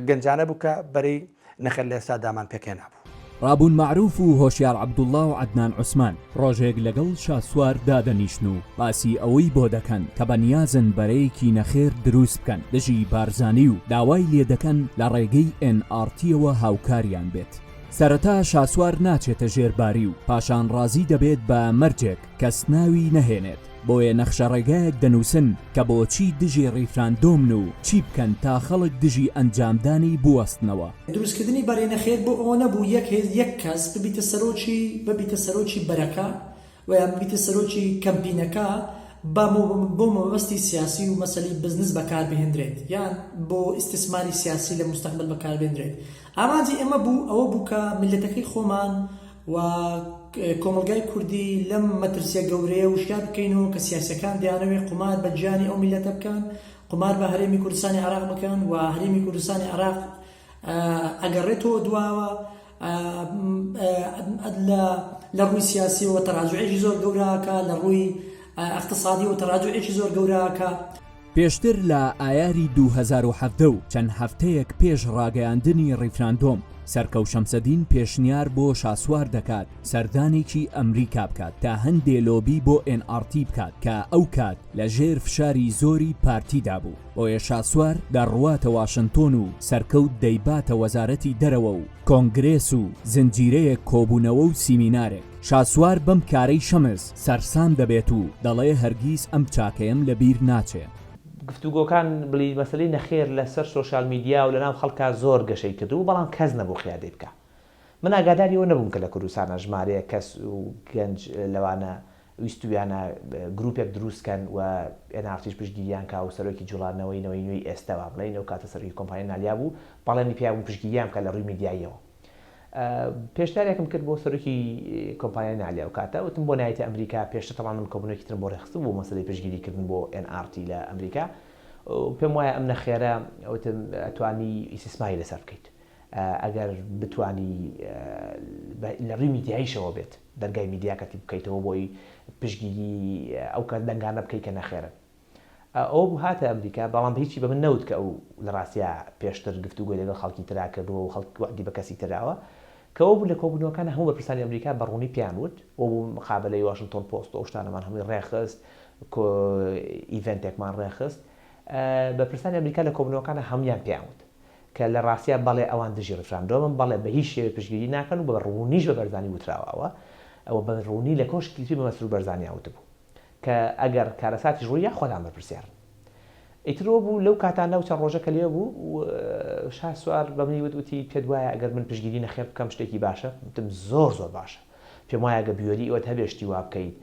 گەنجانە بووکە بەرەی نەخێر لە ئێستا دامان پێکێنا بوو ڕابوون معروف و هۆشیار عەبدوڵڵا و عەدنان عوسمان ڕۆژێک لەگەڵ شاسوار دادەنیشن و باسی ئەوەی بۆ دەکەن کە بەنیازن بەرەیەکی نەخێر دروست بکەن دژی بارزانی و داوای لێ دەکەن لە ڕێگەی NRTەوە هاوکاریان بێت سەرەتا شاسوار ناچێتە ژێرباری و پاشان ڕازی دەبێت بە مەرجێک کەس ناوی نەهێنێت بۆیە نەخشە ڕێگایەک دەنووسن کە بۆچی دژی ڕیفراندۆمن و چی بکەن تا خەڵک دژی ئەنجامدانی بوەستنەوە دروستکردنی بەرەی نەخێر بۆ ئەوە نەبوو یەک کەس ببیتە سەرۆکی بەرەکە و یان ببیتە سەرۆکی کەمپینەکە بۆ مەبەستی سیاسی و مەسەلی بزنس بەکاربهێنرێت یان بۆ ئیستثماری سیاسی لە مستەقبل بەکاربهێنرێت ئامانجی ئێمە بوو ئەوە بوو کە میلەتەکەی خۆمان و کۆمەلگای کوردی لەم مەترسیە گەورەیە وشیار بکەینەوە کە سیاسەکان دەیانەوێت قومار بە گیانی ئەو میلەتە بکەن قومار بە هەرێمی کوردستانی عێراق بکەن و هەرێمی کوردستانی عێراق ئەگەڕێتەوە دواوە لە ڕووی سیاسیەوە تەراجوعێکی زۆر گەورەکە لە ڕووی اقتصادیەوە تەراجوعێکی زۆر گەورەکە پێشتر لە ئایاری 2017 و چەند هەفتەیەک پێش ڕاگەیاندنی ڕیفراندۆم سەرکەوت شەمسەدین پێشنیار بۆ شاسوار دەکات سەردانێکی ئەمریکا بکات تا هەندێ لۆبی بۆ NRT بکات کە ئەو کات لە ژێر فشاری زۆری پارتیدا بوو بۆیە شاسوار دەڕواتە واشنتۆن و سەرکەوت دەیباتە وەزارەتی دەرەوە و کۆنگرێس و زنجیرەیەک کۆبوونەوە و سیمینارێک شاسوار بەم کارەی شەمز سەرسام دەبێت و دەڵێ هەرگیز ئەم چاکەیەم لەبیر ناچێت گفتوگۆکان بڵی مەسەلەی نەخێر لەسەر سۆشال میدیا و لەناو خەڵکا زۆر گەشەی کردو بەڵام کەس نەبوو خیادەی بکە من ئاگاداریەوە نەبووم کە لە کوردستانە ژمارەیە کەس و گەنج لەوانە ویستویانە گروپێک دروستکەن و ئێنارتیش پشتگیریان کا و سەرۆکی جوڵانەوەی نوێی ئێستاوا بڵێن ئەو کاتە سەرۆکی کۆمپانیا نالیا بوو بەڵێنی پیاوم پشتگیریان کە لە ڕووی میدیاییەوە پێشتارێکم کرد بۆ سەرۆکی کۆمپانیا نالیا و کاتە وتم بۆ نایەتە ئەمریکا پێشتر تەڵانم کۆبوونەوەکی ترم بۆ ڕێخستم بۆ مەسەلەی پشتگیریکردن بۆ NRT لە ئەمریکا پێم وایە ئەم نەخێرە ئەوتم ئەتوانی ئیسیسمای لەسەر بکەیت ئەگەر بتانی لە ڕووی میدیاییشەوە بێت دەرگای میدیاکەتی بکەیتەوە بۆی پشتگیری ئەو کە دەنگانە بکەیت کە نەخێرن ئەو بوو هاتە ئەمریکا بەڵام هیچی بە من نەوت کە ئەو لە ڕاستیا پێشتر گفتوگۆی لەگەڵ خەڵکی ترا کردووە و خەڵکی وعدی بە کەسی تراوە کەەوە بوو لە کۆبوونەوەکانە هەموو بەرپرسانی ئەمریکا بەڕوونی پیانوت ئەو بوو مقابلەی واشنگتۆن پۆست و شتانەمان هەمووی ڕێخست ئیڤنتێکمان ڕێخست بەرپرسانی ئەمریکا لە کۆبوونەوەکانە هەمویان پیانوت کە لە ڕاستیا بەڵێ ئەوان دژی ڕفراندۆمن بەڵێ بە هیچ شێوە پشتگیری ناکەن و بە ڕوونیش بە بەرزانی وتراوەوە ئەوە بە ڕوونی لە کۆشکی بە مەسرور بەرزانیا وتبوو کە ئەگەر کارەساتی ڕوویە خۆدان بەرپرسیارن ئیترۆ بوو لەو کاتانە و چەند ڕۆژەکە لێ بوو شار سوار بە منی وتی پێت وایە ئەگەر من پشتگیری نەخێر بکەم شتێکی باشە وتم زۆر باشە پێم وایە گە بیۆری ئەوەت هەبێشتی وا بکەیت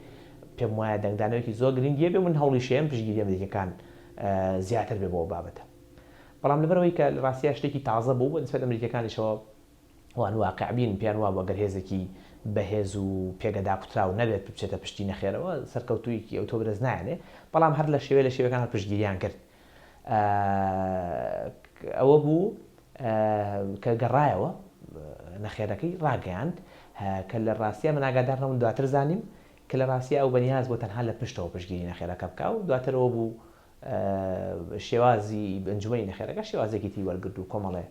پێم وایە دەنگدانەوەکی زۆر گرنگیە بێ من هەوڵی شێم پشتگیری ئەمریکەکان زیاتر بێ بۆ بابەتە بەڵام لەبەرەوەی کە ڕاستیا شتێکی تازە بوو بە نسبەت ئەمریکەکانیشەوە وان واقعبین پیان وا بۆ گەر هێزێکی بەهێز و پێگەدا کوترا و نەبێت بچێتە پشتی نەخێرەوە سەرکەوتوویکی ئەوتۆ بەرز نایێنێ بەڵام هەر لە شێوەیە لە شێوەکان هەر پشتگیریان کرد ئەوە بوو کە گەڕایەوە نەخێرەکەی ڕاگەیاند کە لە ڕاستیا من ئاگادار نەبووم دواتر زانیم کە لە ڕاستیا ئەو بەنیاز بۆ تەنها لە پشتەوە پشتگیری نەخێرەکە بکە و دواترەوە بوو شێوازی ئەنجومەی نەخێرەکە شێوازێکی تی وەرگرت و کۆمەڵێ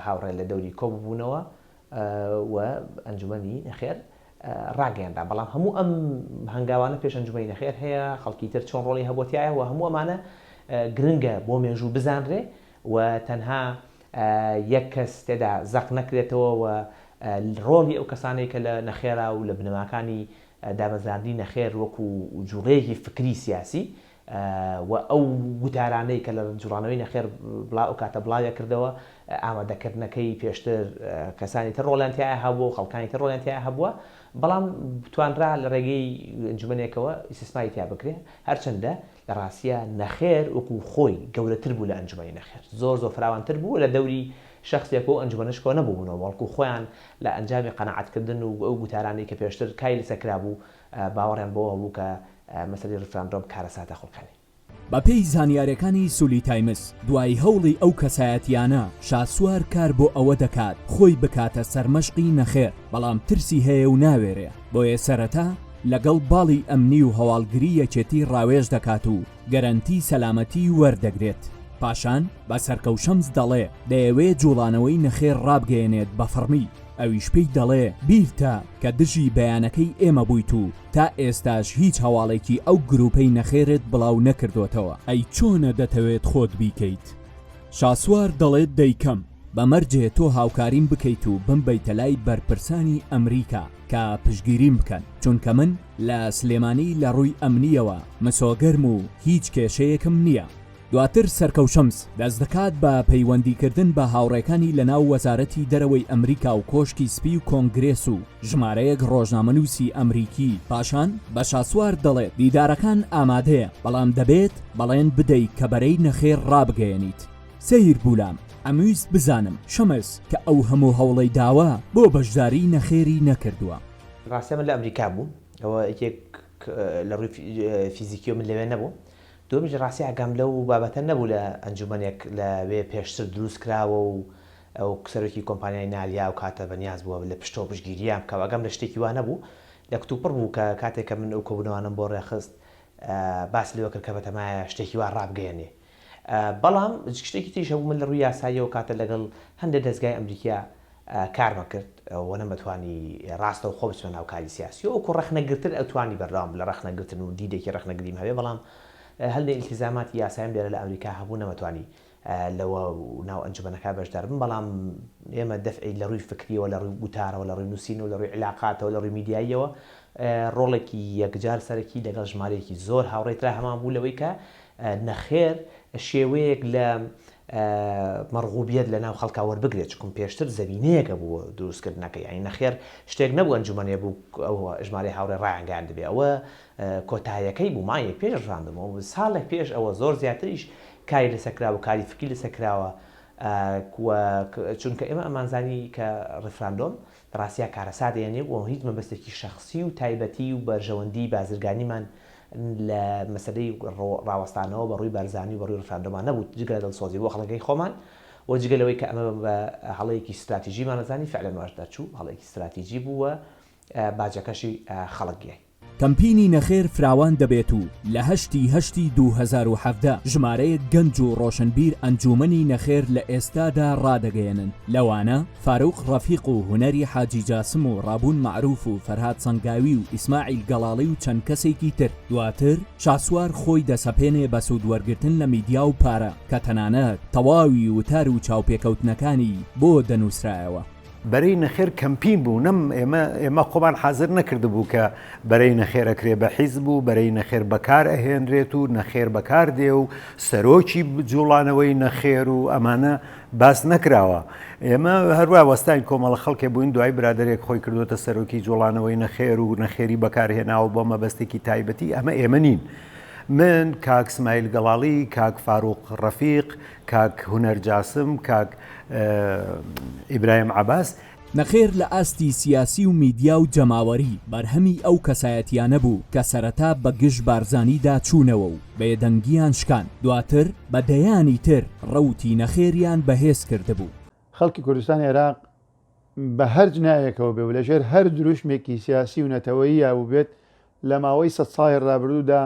هاوڕێ لە دەوری کۆبوونەوە و ئەنجومەنی نەخێر ڕاگەیاندا بەڵام هەموو ئەم هەنگاوانە پێش ئەنجومەی نەخێر هەیە خەڵکی تر چۆن ڕۆڵی هەبووتیایە و هەموو ئەمانە گرنگە بۆ مێژوو بزانرێ و تەنها یەک کەس تێدا زەق نەکرێتەوە و ڕۆڵی ئەو کەسانەی کە لە نەخێرا و لە بنەماکانی دامەزراندنی نەخێر وەکو جوڵەیەکی فکری سیاسی و ئەو گوتارانەی کە لە جوڵانەوەی نەخێر بڵاو کاتە بڵاوە کردەوە ئامادەکردنەکەی پێشتر کەسانی تر ڕۆڵانتیایە هەبوو خەڵکانی تر ڕۆڵانتیایە هەبووە بەڵام توانرا لە ڕێگەی ئەنجومەنێکەوە ئیسیسمای تیا بکرێ هەرچەندە لە ڕاستیە نەخێر وەکو خۆی گەورەتر بوو لە ئەنجومەی نەخێر زۆر فراوانتر بوو لە دەوری شخصێک و ئەنجومەنشکۆ نەبوونەوە بەڵکو خۆیان لە ئەنجامی قەنەعەتکردن و ئەو گوتارانەی کە پێشتر کای لەسەکرا بوو باوەڕیان بۆ هەبوو کە مەسەلەی ڕفراندۆم کارەساتە خۆڵکانی بەپێی زانیاریەکانی سولی تایمس دوای هەوڵی ئەو کەسایەتیانە شاسوار کار بۆ ئەوە دەکات خۆی بکاتە سەرمەشقی نەخێر بەڵام ترسی هەیە و ناوێرێ بۆیە سەرەتا لەگەڵ باڵی ئەمنی و هەواڵگری یەکێتی ڕاوێژ دەکات و گەرانتی سەلامەتی وەردەگرێت پاشان بە سەرکەوشەمز دەڵێ دەیەوێت جوڵانەوەی نەخێر ڕابگەێنێت بە فەرمی ئەویش پێی دەڵێ بیرتە کە دژی بەیانەکەی ئێمە بوویت و تا ئێستاش هیچ هەواڵێکی ئەو گروپەی نەخێرت بڵاو نەکردوتەوە ئەی چۆنە دەتەوێت خۆت بیکەیت شاسوار دەڵێت دەیکەم بەمەرجێ تۆ هاوکاریم بکەیت و بمبەیتە لای بەرپرسانی ئەمریکا کە پشگیریم بکەن چونکە من لە سلێمانی لە ڕووی ئەمنیەوە مسۆگەرم و هیچ کێشەیەکم نییە دواتر سەرکەوشەمس دەست دەکات بە پەیوەندیکردن بە هاوڕێکانی لەناو وەزارەتی دەرەوەی ئەمریکا و کۆشکی سپی و کۆنگرێس و ژمارەیەک ڕۆژنامەنووسی ئەمریکی پاشان بە شاسوار دەڵێت دیدارەکان ئامادەیە بەڵام دەبێت بەڵێن بدەیت کە بەرەی نەخێر ڕابگەیەنیت سەیر بولام ئەمویست بزانم شەمەس کە ئەو هەموو هەوڵەی داوە بۆ بەشداری نەخێری نەکردووە ڕاستە من لە ئەمریکا بوو ئەوە یەک لە ڕووی فیزیکی و من لەوێ نەبوو دومیش ڕاستی ئاگام لەو بابەتە نەبوو لە ئەنجومەنێک لەوێ پێشتر دروست کراوە و ئەو سەرۆکی کۆمپانیای نالیا و کاتە بەنیاز بووە لە پشتۆ پشتگیریام کە ئەگەم لە شتێکی وانە بوو لە کتوپڕ بوو کە کاتێککە من ئەو کۆبوونەوانم بۆ ڕێخست باس لەوە کرد کە بەتەمایە شتێکی وا ڕابگەێنێ بەڵام شتێکی تریش هەبوو من لە ڕووی یاساییەوە کاتە لەگەڵ هەندێک دەستگای ئەمریکا کارمە کرد وە نەمەتوانی ڕاستە و خۆ بچمە ناو کاری سیاسی وەکو ڕەخنەگرتن ئەتوانی بەردەوام لە ڕەخنەگرتن و دیدێکی ڕەخنەگریم هەبێ بەڵام هەندێک ئیلتیزاماتی یاسایم لێرە لە ئەمریکا هەبوو نەمەتوانی لەوە ناو ئەنجومەنەکە بەشدار بن بەڵام ئێمە دەفعی لە ڕووی فکریەوە لە ڕووی گوتارەوە لە ڕووی نووسین و لە ڕووی علاقاتەوە لە ڕووی میدیاییەوە ڕۆڵێکی یەکجار سەرەکی لەگەڵ ژمارەیەکی زۆر هاوڕێترا هەمان بوو لەوەی کە نەخێر شێوەیەک لە مەڕغوبیت لە ناو خەڵکا وەربگرێت چکم پێشتر زەمینەیەکە بووە دروستکردنەکە یعنی نەخێر شتێک نەبوو ئەنجومەنێ بوو ئەوە ژمارە هاوڕێ ڕایانگەاند دەبێ ئەوە کۆتاییەکەی بوو مایەک پێش ڕاندمەوە ساڵێک پێش ئەوە زۆر زیاتریش کاری لەسەکراوە کاری فکری لەسەکراوە چونکە ئێمە ئەمانزانی کە ڕفراندۆم ڕاستیا کارەسادێنێ و هیچ مەبەستێکی شخصی و تایبەتی و بەرژەوەندی بازرگانیمان لە مەسلەی ڕاوەستانەوە بە ڕووی بارزانانی و بە ڕووی ڕفراندۆمان نەبوو جگە دڵسۆزی بۆ خەڵەکەی خۆمان و جگەلەوەی کە ئەمە بە هەڵەیەکی استراتیژیمانەزانی فعلا واشدا چوو هەڵەیەکی استراتیژی بووە باجەکەشی خەڵکیای کەمپینی نەخێر فراوان دەبێت و لە هەشتی 2017 ژمارەیەک گەنج و ڕۆشنبیر ئەنجومەنی نەخێر لە ئێستادا ڕادەگەێنن لەوانە فاروق ڕەفیق و هونەری حاجی جاسم و ڕابوون معروف و فەرهاد سەنگاوی و ئیسماعیل گەڵاڵی و چەند کەسێکی تر دواتر شاسوار خۆی دەسەپێنێ بە سوودوەرگرتن لە میدیا و پارە کە تەنانەت تەواوی وتار و چاوپێکەوتنەکانی بۆ دەنووسرایەوە بەرەی نەخێر کەمپین بوو نەم ئێمە خۆمان حاضر نەکرد بوو کە بەرەی نەخێرەکرێ بە حیز بوو بەرەی نەخێر بەکار ئەهێنرێت و نەخێر بەکار دێ و سەرۆکی جوڵانەوەی نەخێر و ئەمانە باس نەکراوە ئێمە هەروە وەستای کۆمەڵە خەڵکێ بووین دوای برادێک خۆی کردوتە سەرۆکی جوڵانەوەی نەخێر و نەخێری بەکارهێناوە بۆ مەبەستێکی تایبەتی ئەمە ئێمە نین من کاک اسماعیل گەڵاڵی کاک فاروق ڕەفیق کاک هونەر جاسم کاک ئیبراهیم عەباس نەخێر لە ئاستی سیاسی و میدیا و جەماوەری بەرهەمی ئەو کەسایەتیانە بوو کە سەرەتا بە گشت بارزانیدا چوونەوە و بێدەنگیان شکان دواتر بە دەیانی تر ڕەوتی نەخێریان بەهێز کردبوو خەڵکی کوردستانی عێراق بە هەر جنایەکەوە بێ و لەژێر هەر دروشمێکی سیاسی و نەتەوەیی یاو بێت لە ماوەی 100 ساڵی ڕابردوودا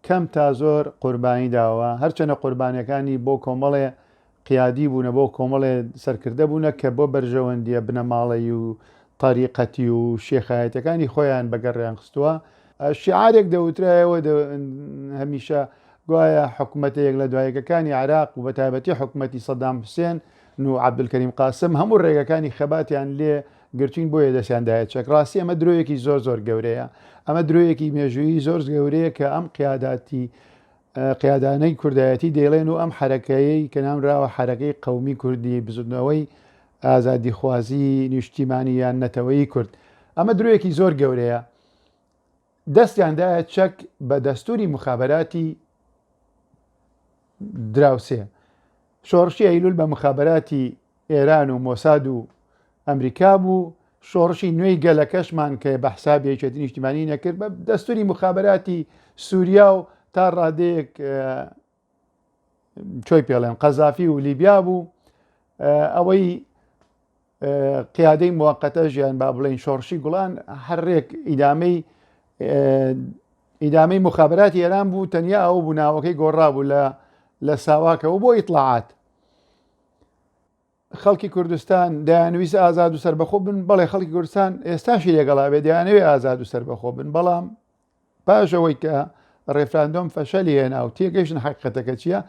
کەم تا زۆر قوربانی داوە هەرچەنە قوربانیەکانی بۆ کۆمەڵێ قیادی بوونە بۆ کۆمەڵێ سەرکردە بوونە کە بۆ بەرژەوەندیە بنەماڵی و طریقەتی و شێخایەتەکانی خۆیان بەگەڕیان خستووە شیعارێک دەوترایەوە هەمیشە گوایە حکوومەتەیەک لە دوایەکەکانی عێراق و بە تایبەتی حکوومەتی سەدام حوسێن و عەبدولکەریم قاسم هەموو ڕێگەکانی خەباتیان لێ گرتوین بۆیە دەستیاندایە چەک ڕاستی ئەمە درۆیەکی زۆر گەورەیە ئەمە درۆیەکی مێژویی زۆر گەورەیە کە ئەم قیادانەی کوردایەتی دەیڵێن و ئەم حرەکەیەی کە نامراوە حرەکەی قەومی کوردی بزودنەوەی ئازادیخوازی نیشتیمانی یان نەتەوەیی کورد ئەمە درۆیەکی زۆر گەورەیە دەستیاندایە چەک بە دەستوری مخابراتی دراوسێ شۆڕشی ئەیلول بە مخابراتی ئێران و مۆساد و ئەمریکا بوو شۆڕشی نوێی گەلەکەشمان کە بە حسابی یەکێتی نیشتیمانی نەکرد بە دەستوری مخابراتی سووریا و تا ڕادەیەک چۆی پێڵێن قەزافی و لیبیا بوو ئەوەی قیادەی موقەتە ژیان با بڵێن شۆڕشی گوڵان هەرێک ئیدامەی مخابراتی ئێران بوو تەنیا ئەو بوو ناوەکەی گۆڕابوو لە ساواکەەوە بۆ ئیطلاعات خەڵکی کوردستان دەیانویست ئازاد و سربەخۆ بن بەڵێ خەڵکی کوردستان ئێستاشی لێگەڵا بێ دەیانەوێ ئازاد و سربەخۆ بن بەڵام پاشەوەی کە ڕێفراندۆم فەشەلی هێنا و تێگەیشتن حقیقەتەکە چییە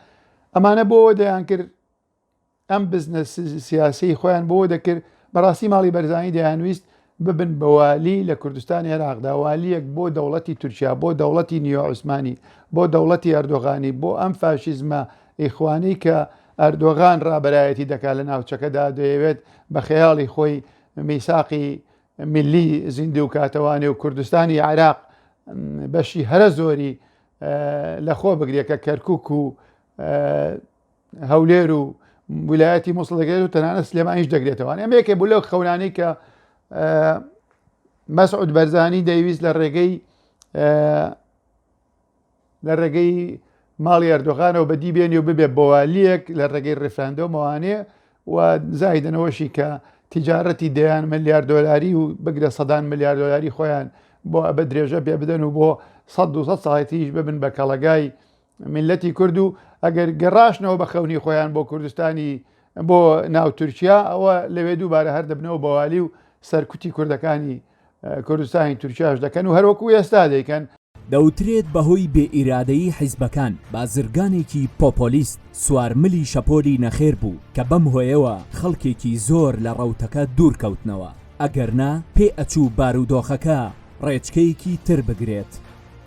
ئەمانە بۆەوە دەیان کرد ئەم بزنس سیاسی خۆیان بۆ دەکرد بەڕاستی ماڵی بەرزانی دەیانویست ببن بەوالی لە کوردستانی عێراقدا والیەک بۆ دەوڵەتی تورکیا بۆ دەوڵەتی نیۆ عوسمانی بۆ دەوڵەتی ئەردۆغانی بۆ ئەم فاشیزمە ئیخوانی کە ئەردۆغان ڕابەرایەتی دەکات لە ناوچەکەدا دەیەوێت بە خەیاڵی خۆی میساقی میلی زیندوو و کاتەوانێ و کوردستانی عێراق بەشی هەرە زۆری لە خۆ بگرێکە کەرکووک و هەولێر و ویلایەتی مووسڵ دەگرێت و تەنانەت سلێمانیش دەگرێتەوە ئەمە یەکێ بوو لەو خەونانەی کە مەسعود بەرزانی دەیویست لە ڕێگەی ماڵی ئەردۆغانەوە بەدی بێنی و ببێ بۆوالیەک لە ڕێگەی ڕێفراندۆمەوانێ و زایدنەوەشی کە تیجارەتی دەیان ملیار دۆلاری و بگرە 100 ملیار دۆلاری خۆیان بۆ بە درێژە پێ بدەن و بۆ 100 ساڵێتیش ببن بە کەڵەگای میلەتی کورد و ئەگەر گەڕاشنەوە بە خەونی خۆیان بۆ کوردستانی بۆ ناو تورکیا ئەوە لەوێ دووبارە هەر دەبنەوە بەوالی و سەرکوتی کوردەکانی کوردستانی تورکیاش دەکەن و هەروەکو ئێستا دەیکەن دەوترێت بەهۆی بێئیرادەیی حیزبەکان بازرگانێکی پۆپۆلیست سوارملی شەپۆلی نەخێر بوو کە بەم هۆیەوە خەڵکێکی زۆر لە ڕەوتەکە دوورکەوتنەوە ئەگەرنا پێ ئەچوو بارودۆخەکە ڕێچکەیەکی تر بگرێت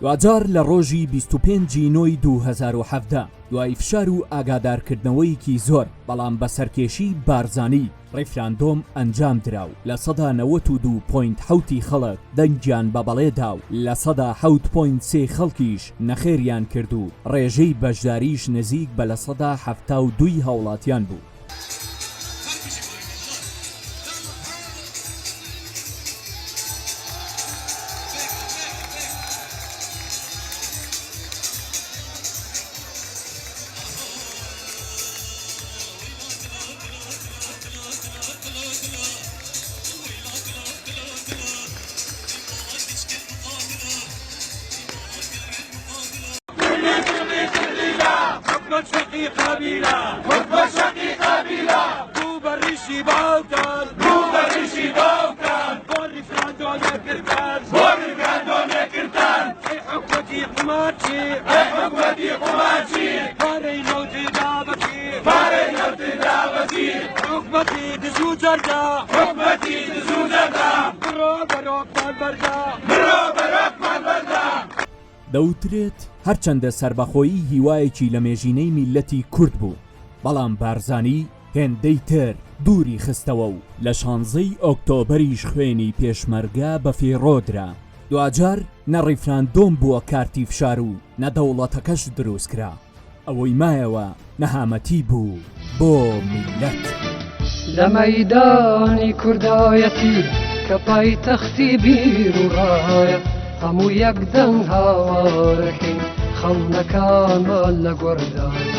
دوجار لە ڕۆژی 25 نۆی 2017 دوای فشار و ئاگادارکردنەوەیکی زۆر بەڵام بە سەرکێشی بارزانی ڕیفراندۆم ئەنجام دراو لە سەدا 92.7 خەڵک دەنگیان بە بەڵێدا و لە سەدا 7.3 خەڵکیش نەخێریان کرد و ڕێژەی بەشداریش نزیک بە لە سەدا 72 هاوڵاتیان بوو. دەوترێت هەرچەندە سربەخۆیی هیوایەکی لە مێژینەی میلەتی کورد بوو بەڵام بارزانی هێندەی تر دووری خستەوە و لە 16 ئۆکتۆبەریش خوێنی پێشمەرگە بە فێڕۆدرا. دوجار نە ڕیفراندۆم بووە کارتی فشار و نەدەوڵەتەکەش دروست کرا، ئەوەی مایەوە نەهامەتی بوو بۆ میلەت. لە مەیدانی کوردایەتی کە پایتەختی بیر و ڕایە هەموو یەک دەنگ هاوارەکەین خەڵنەکانمان لە گۆڕدای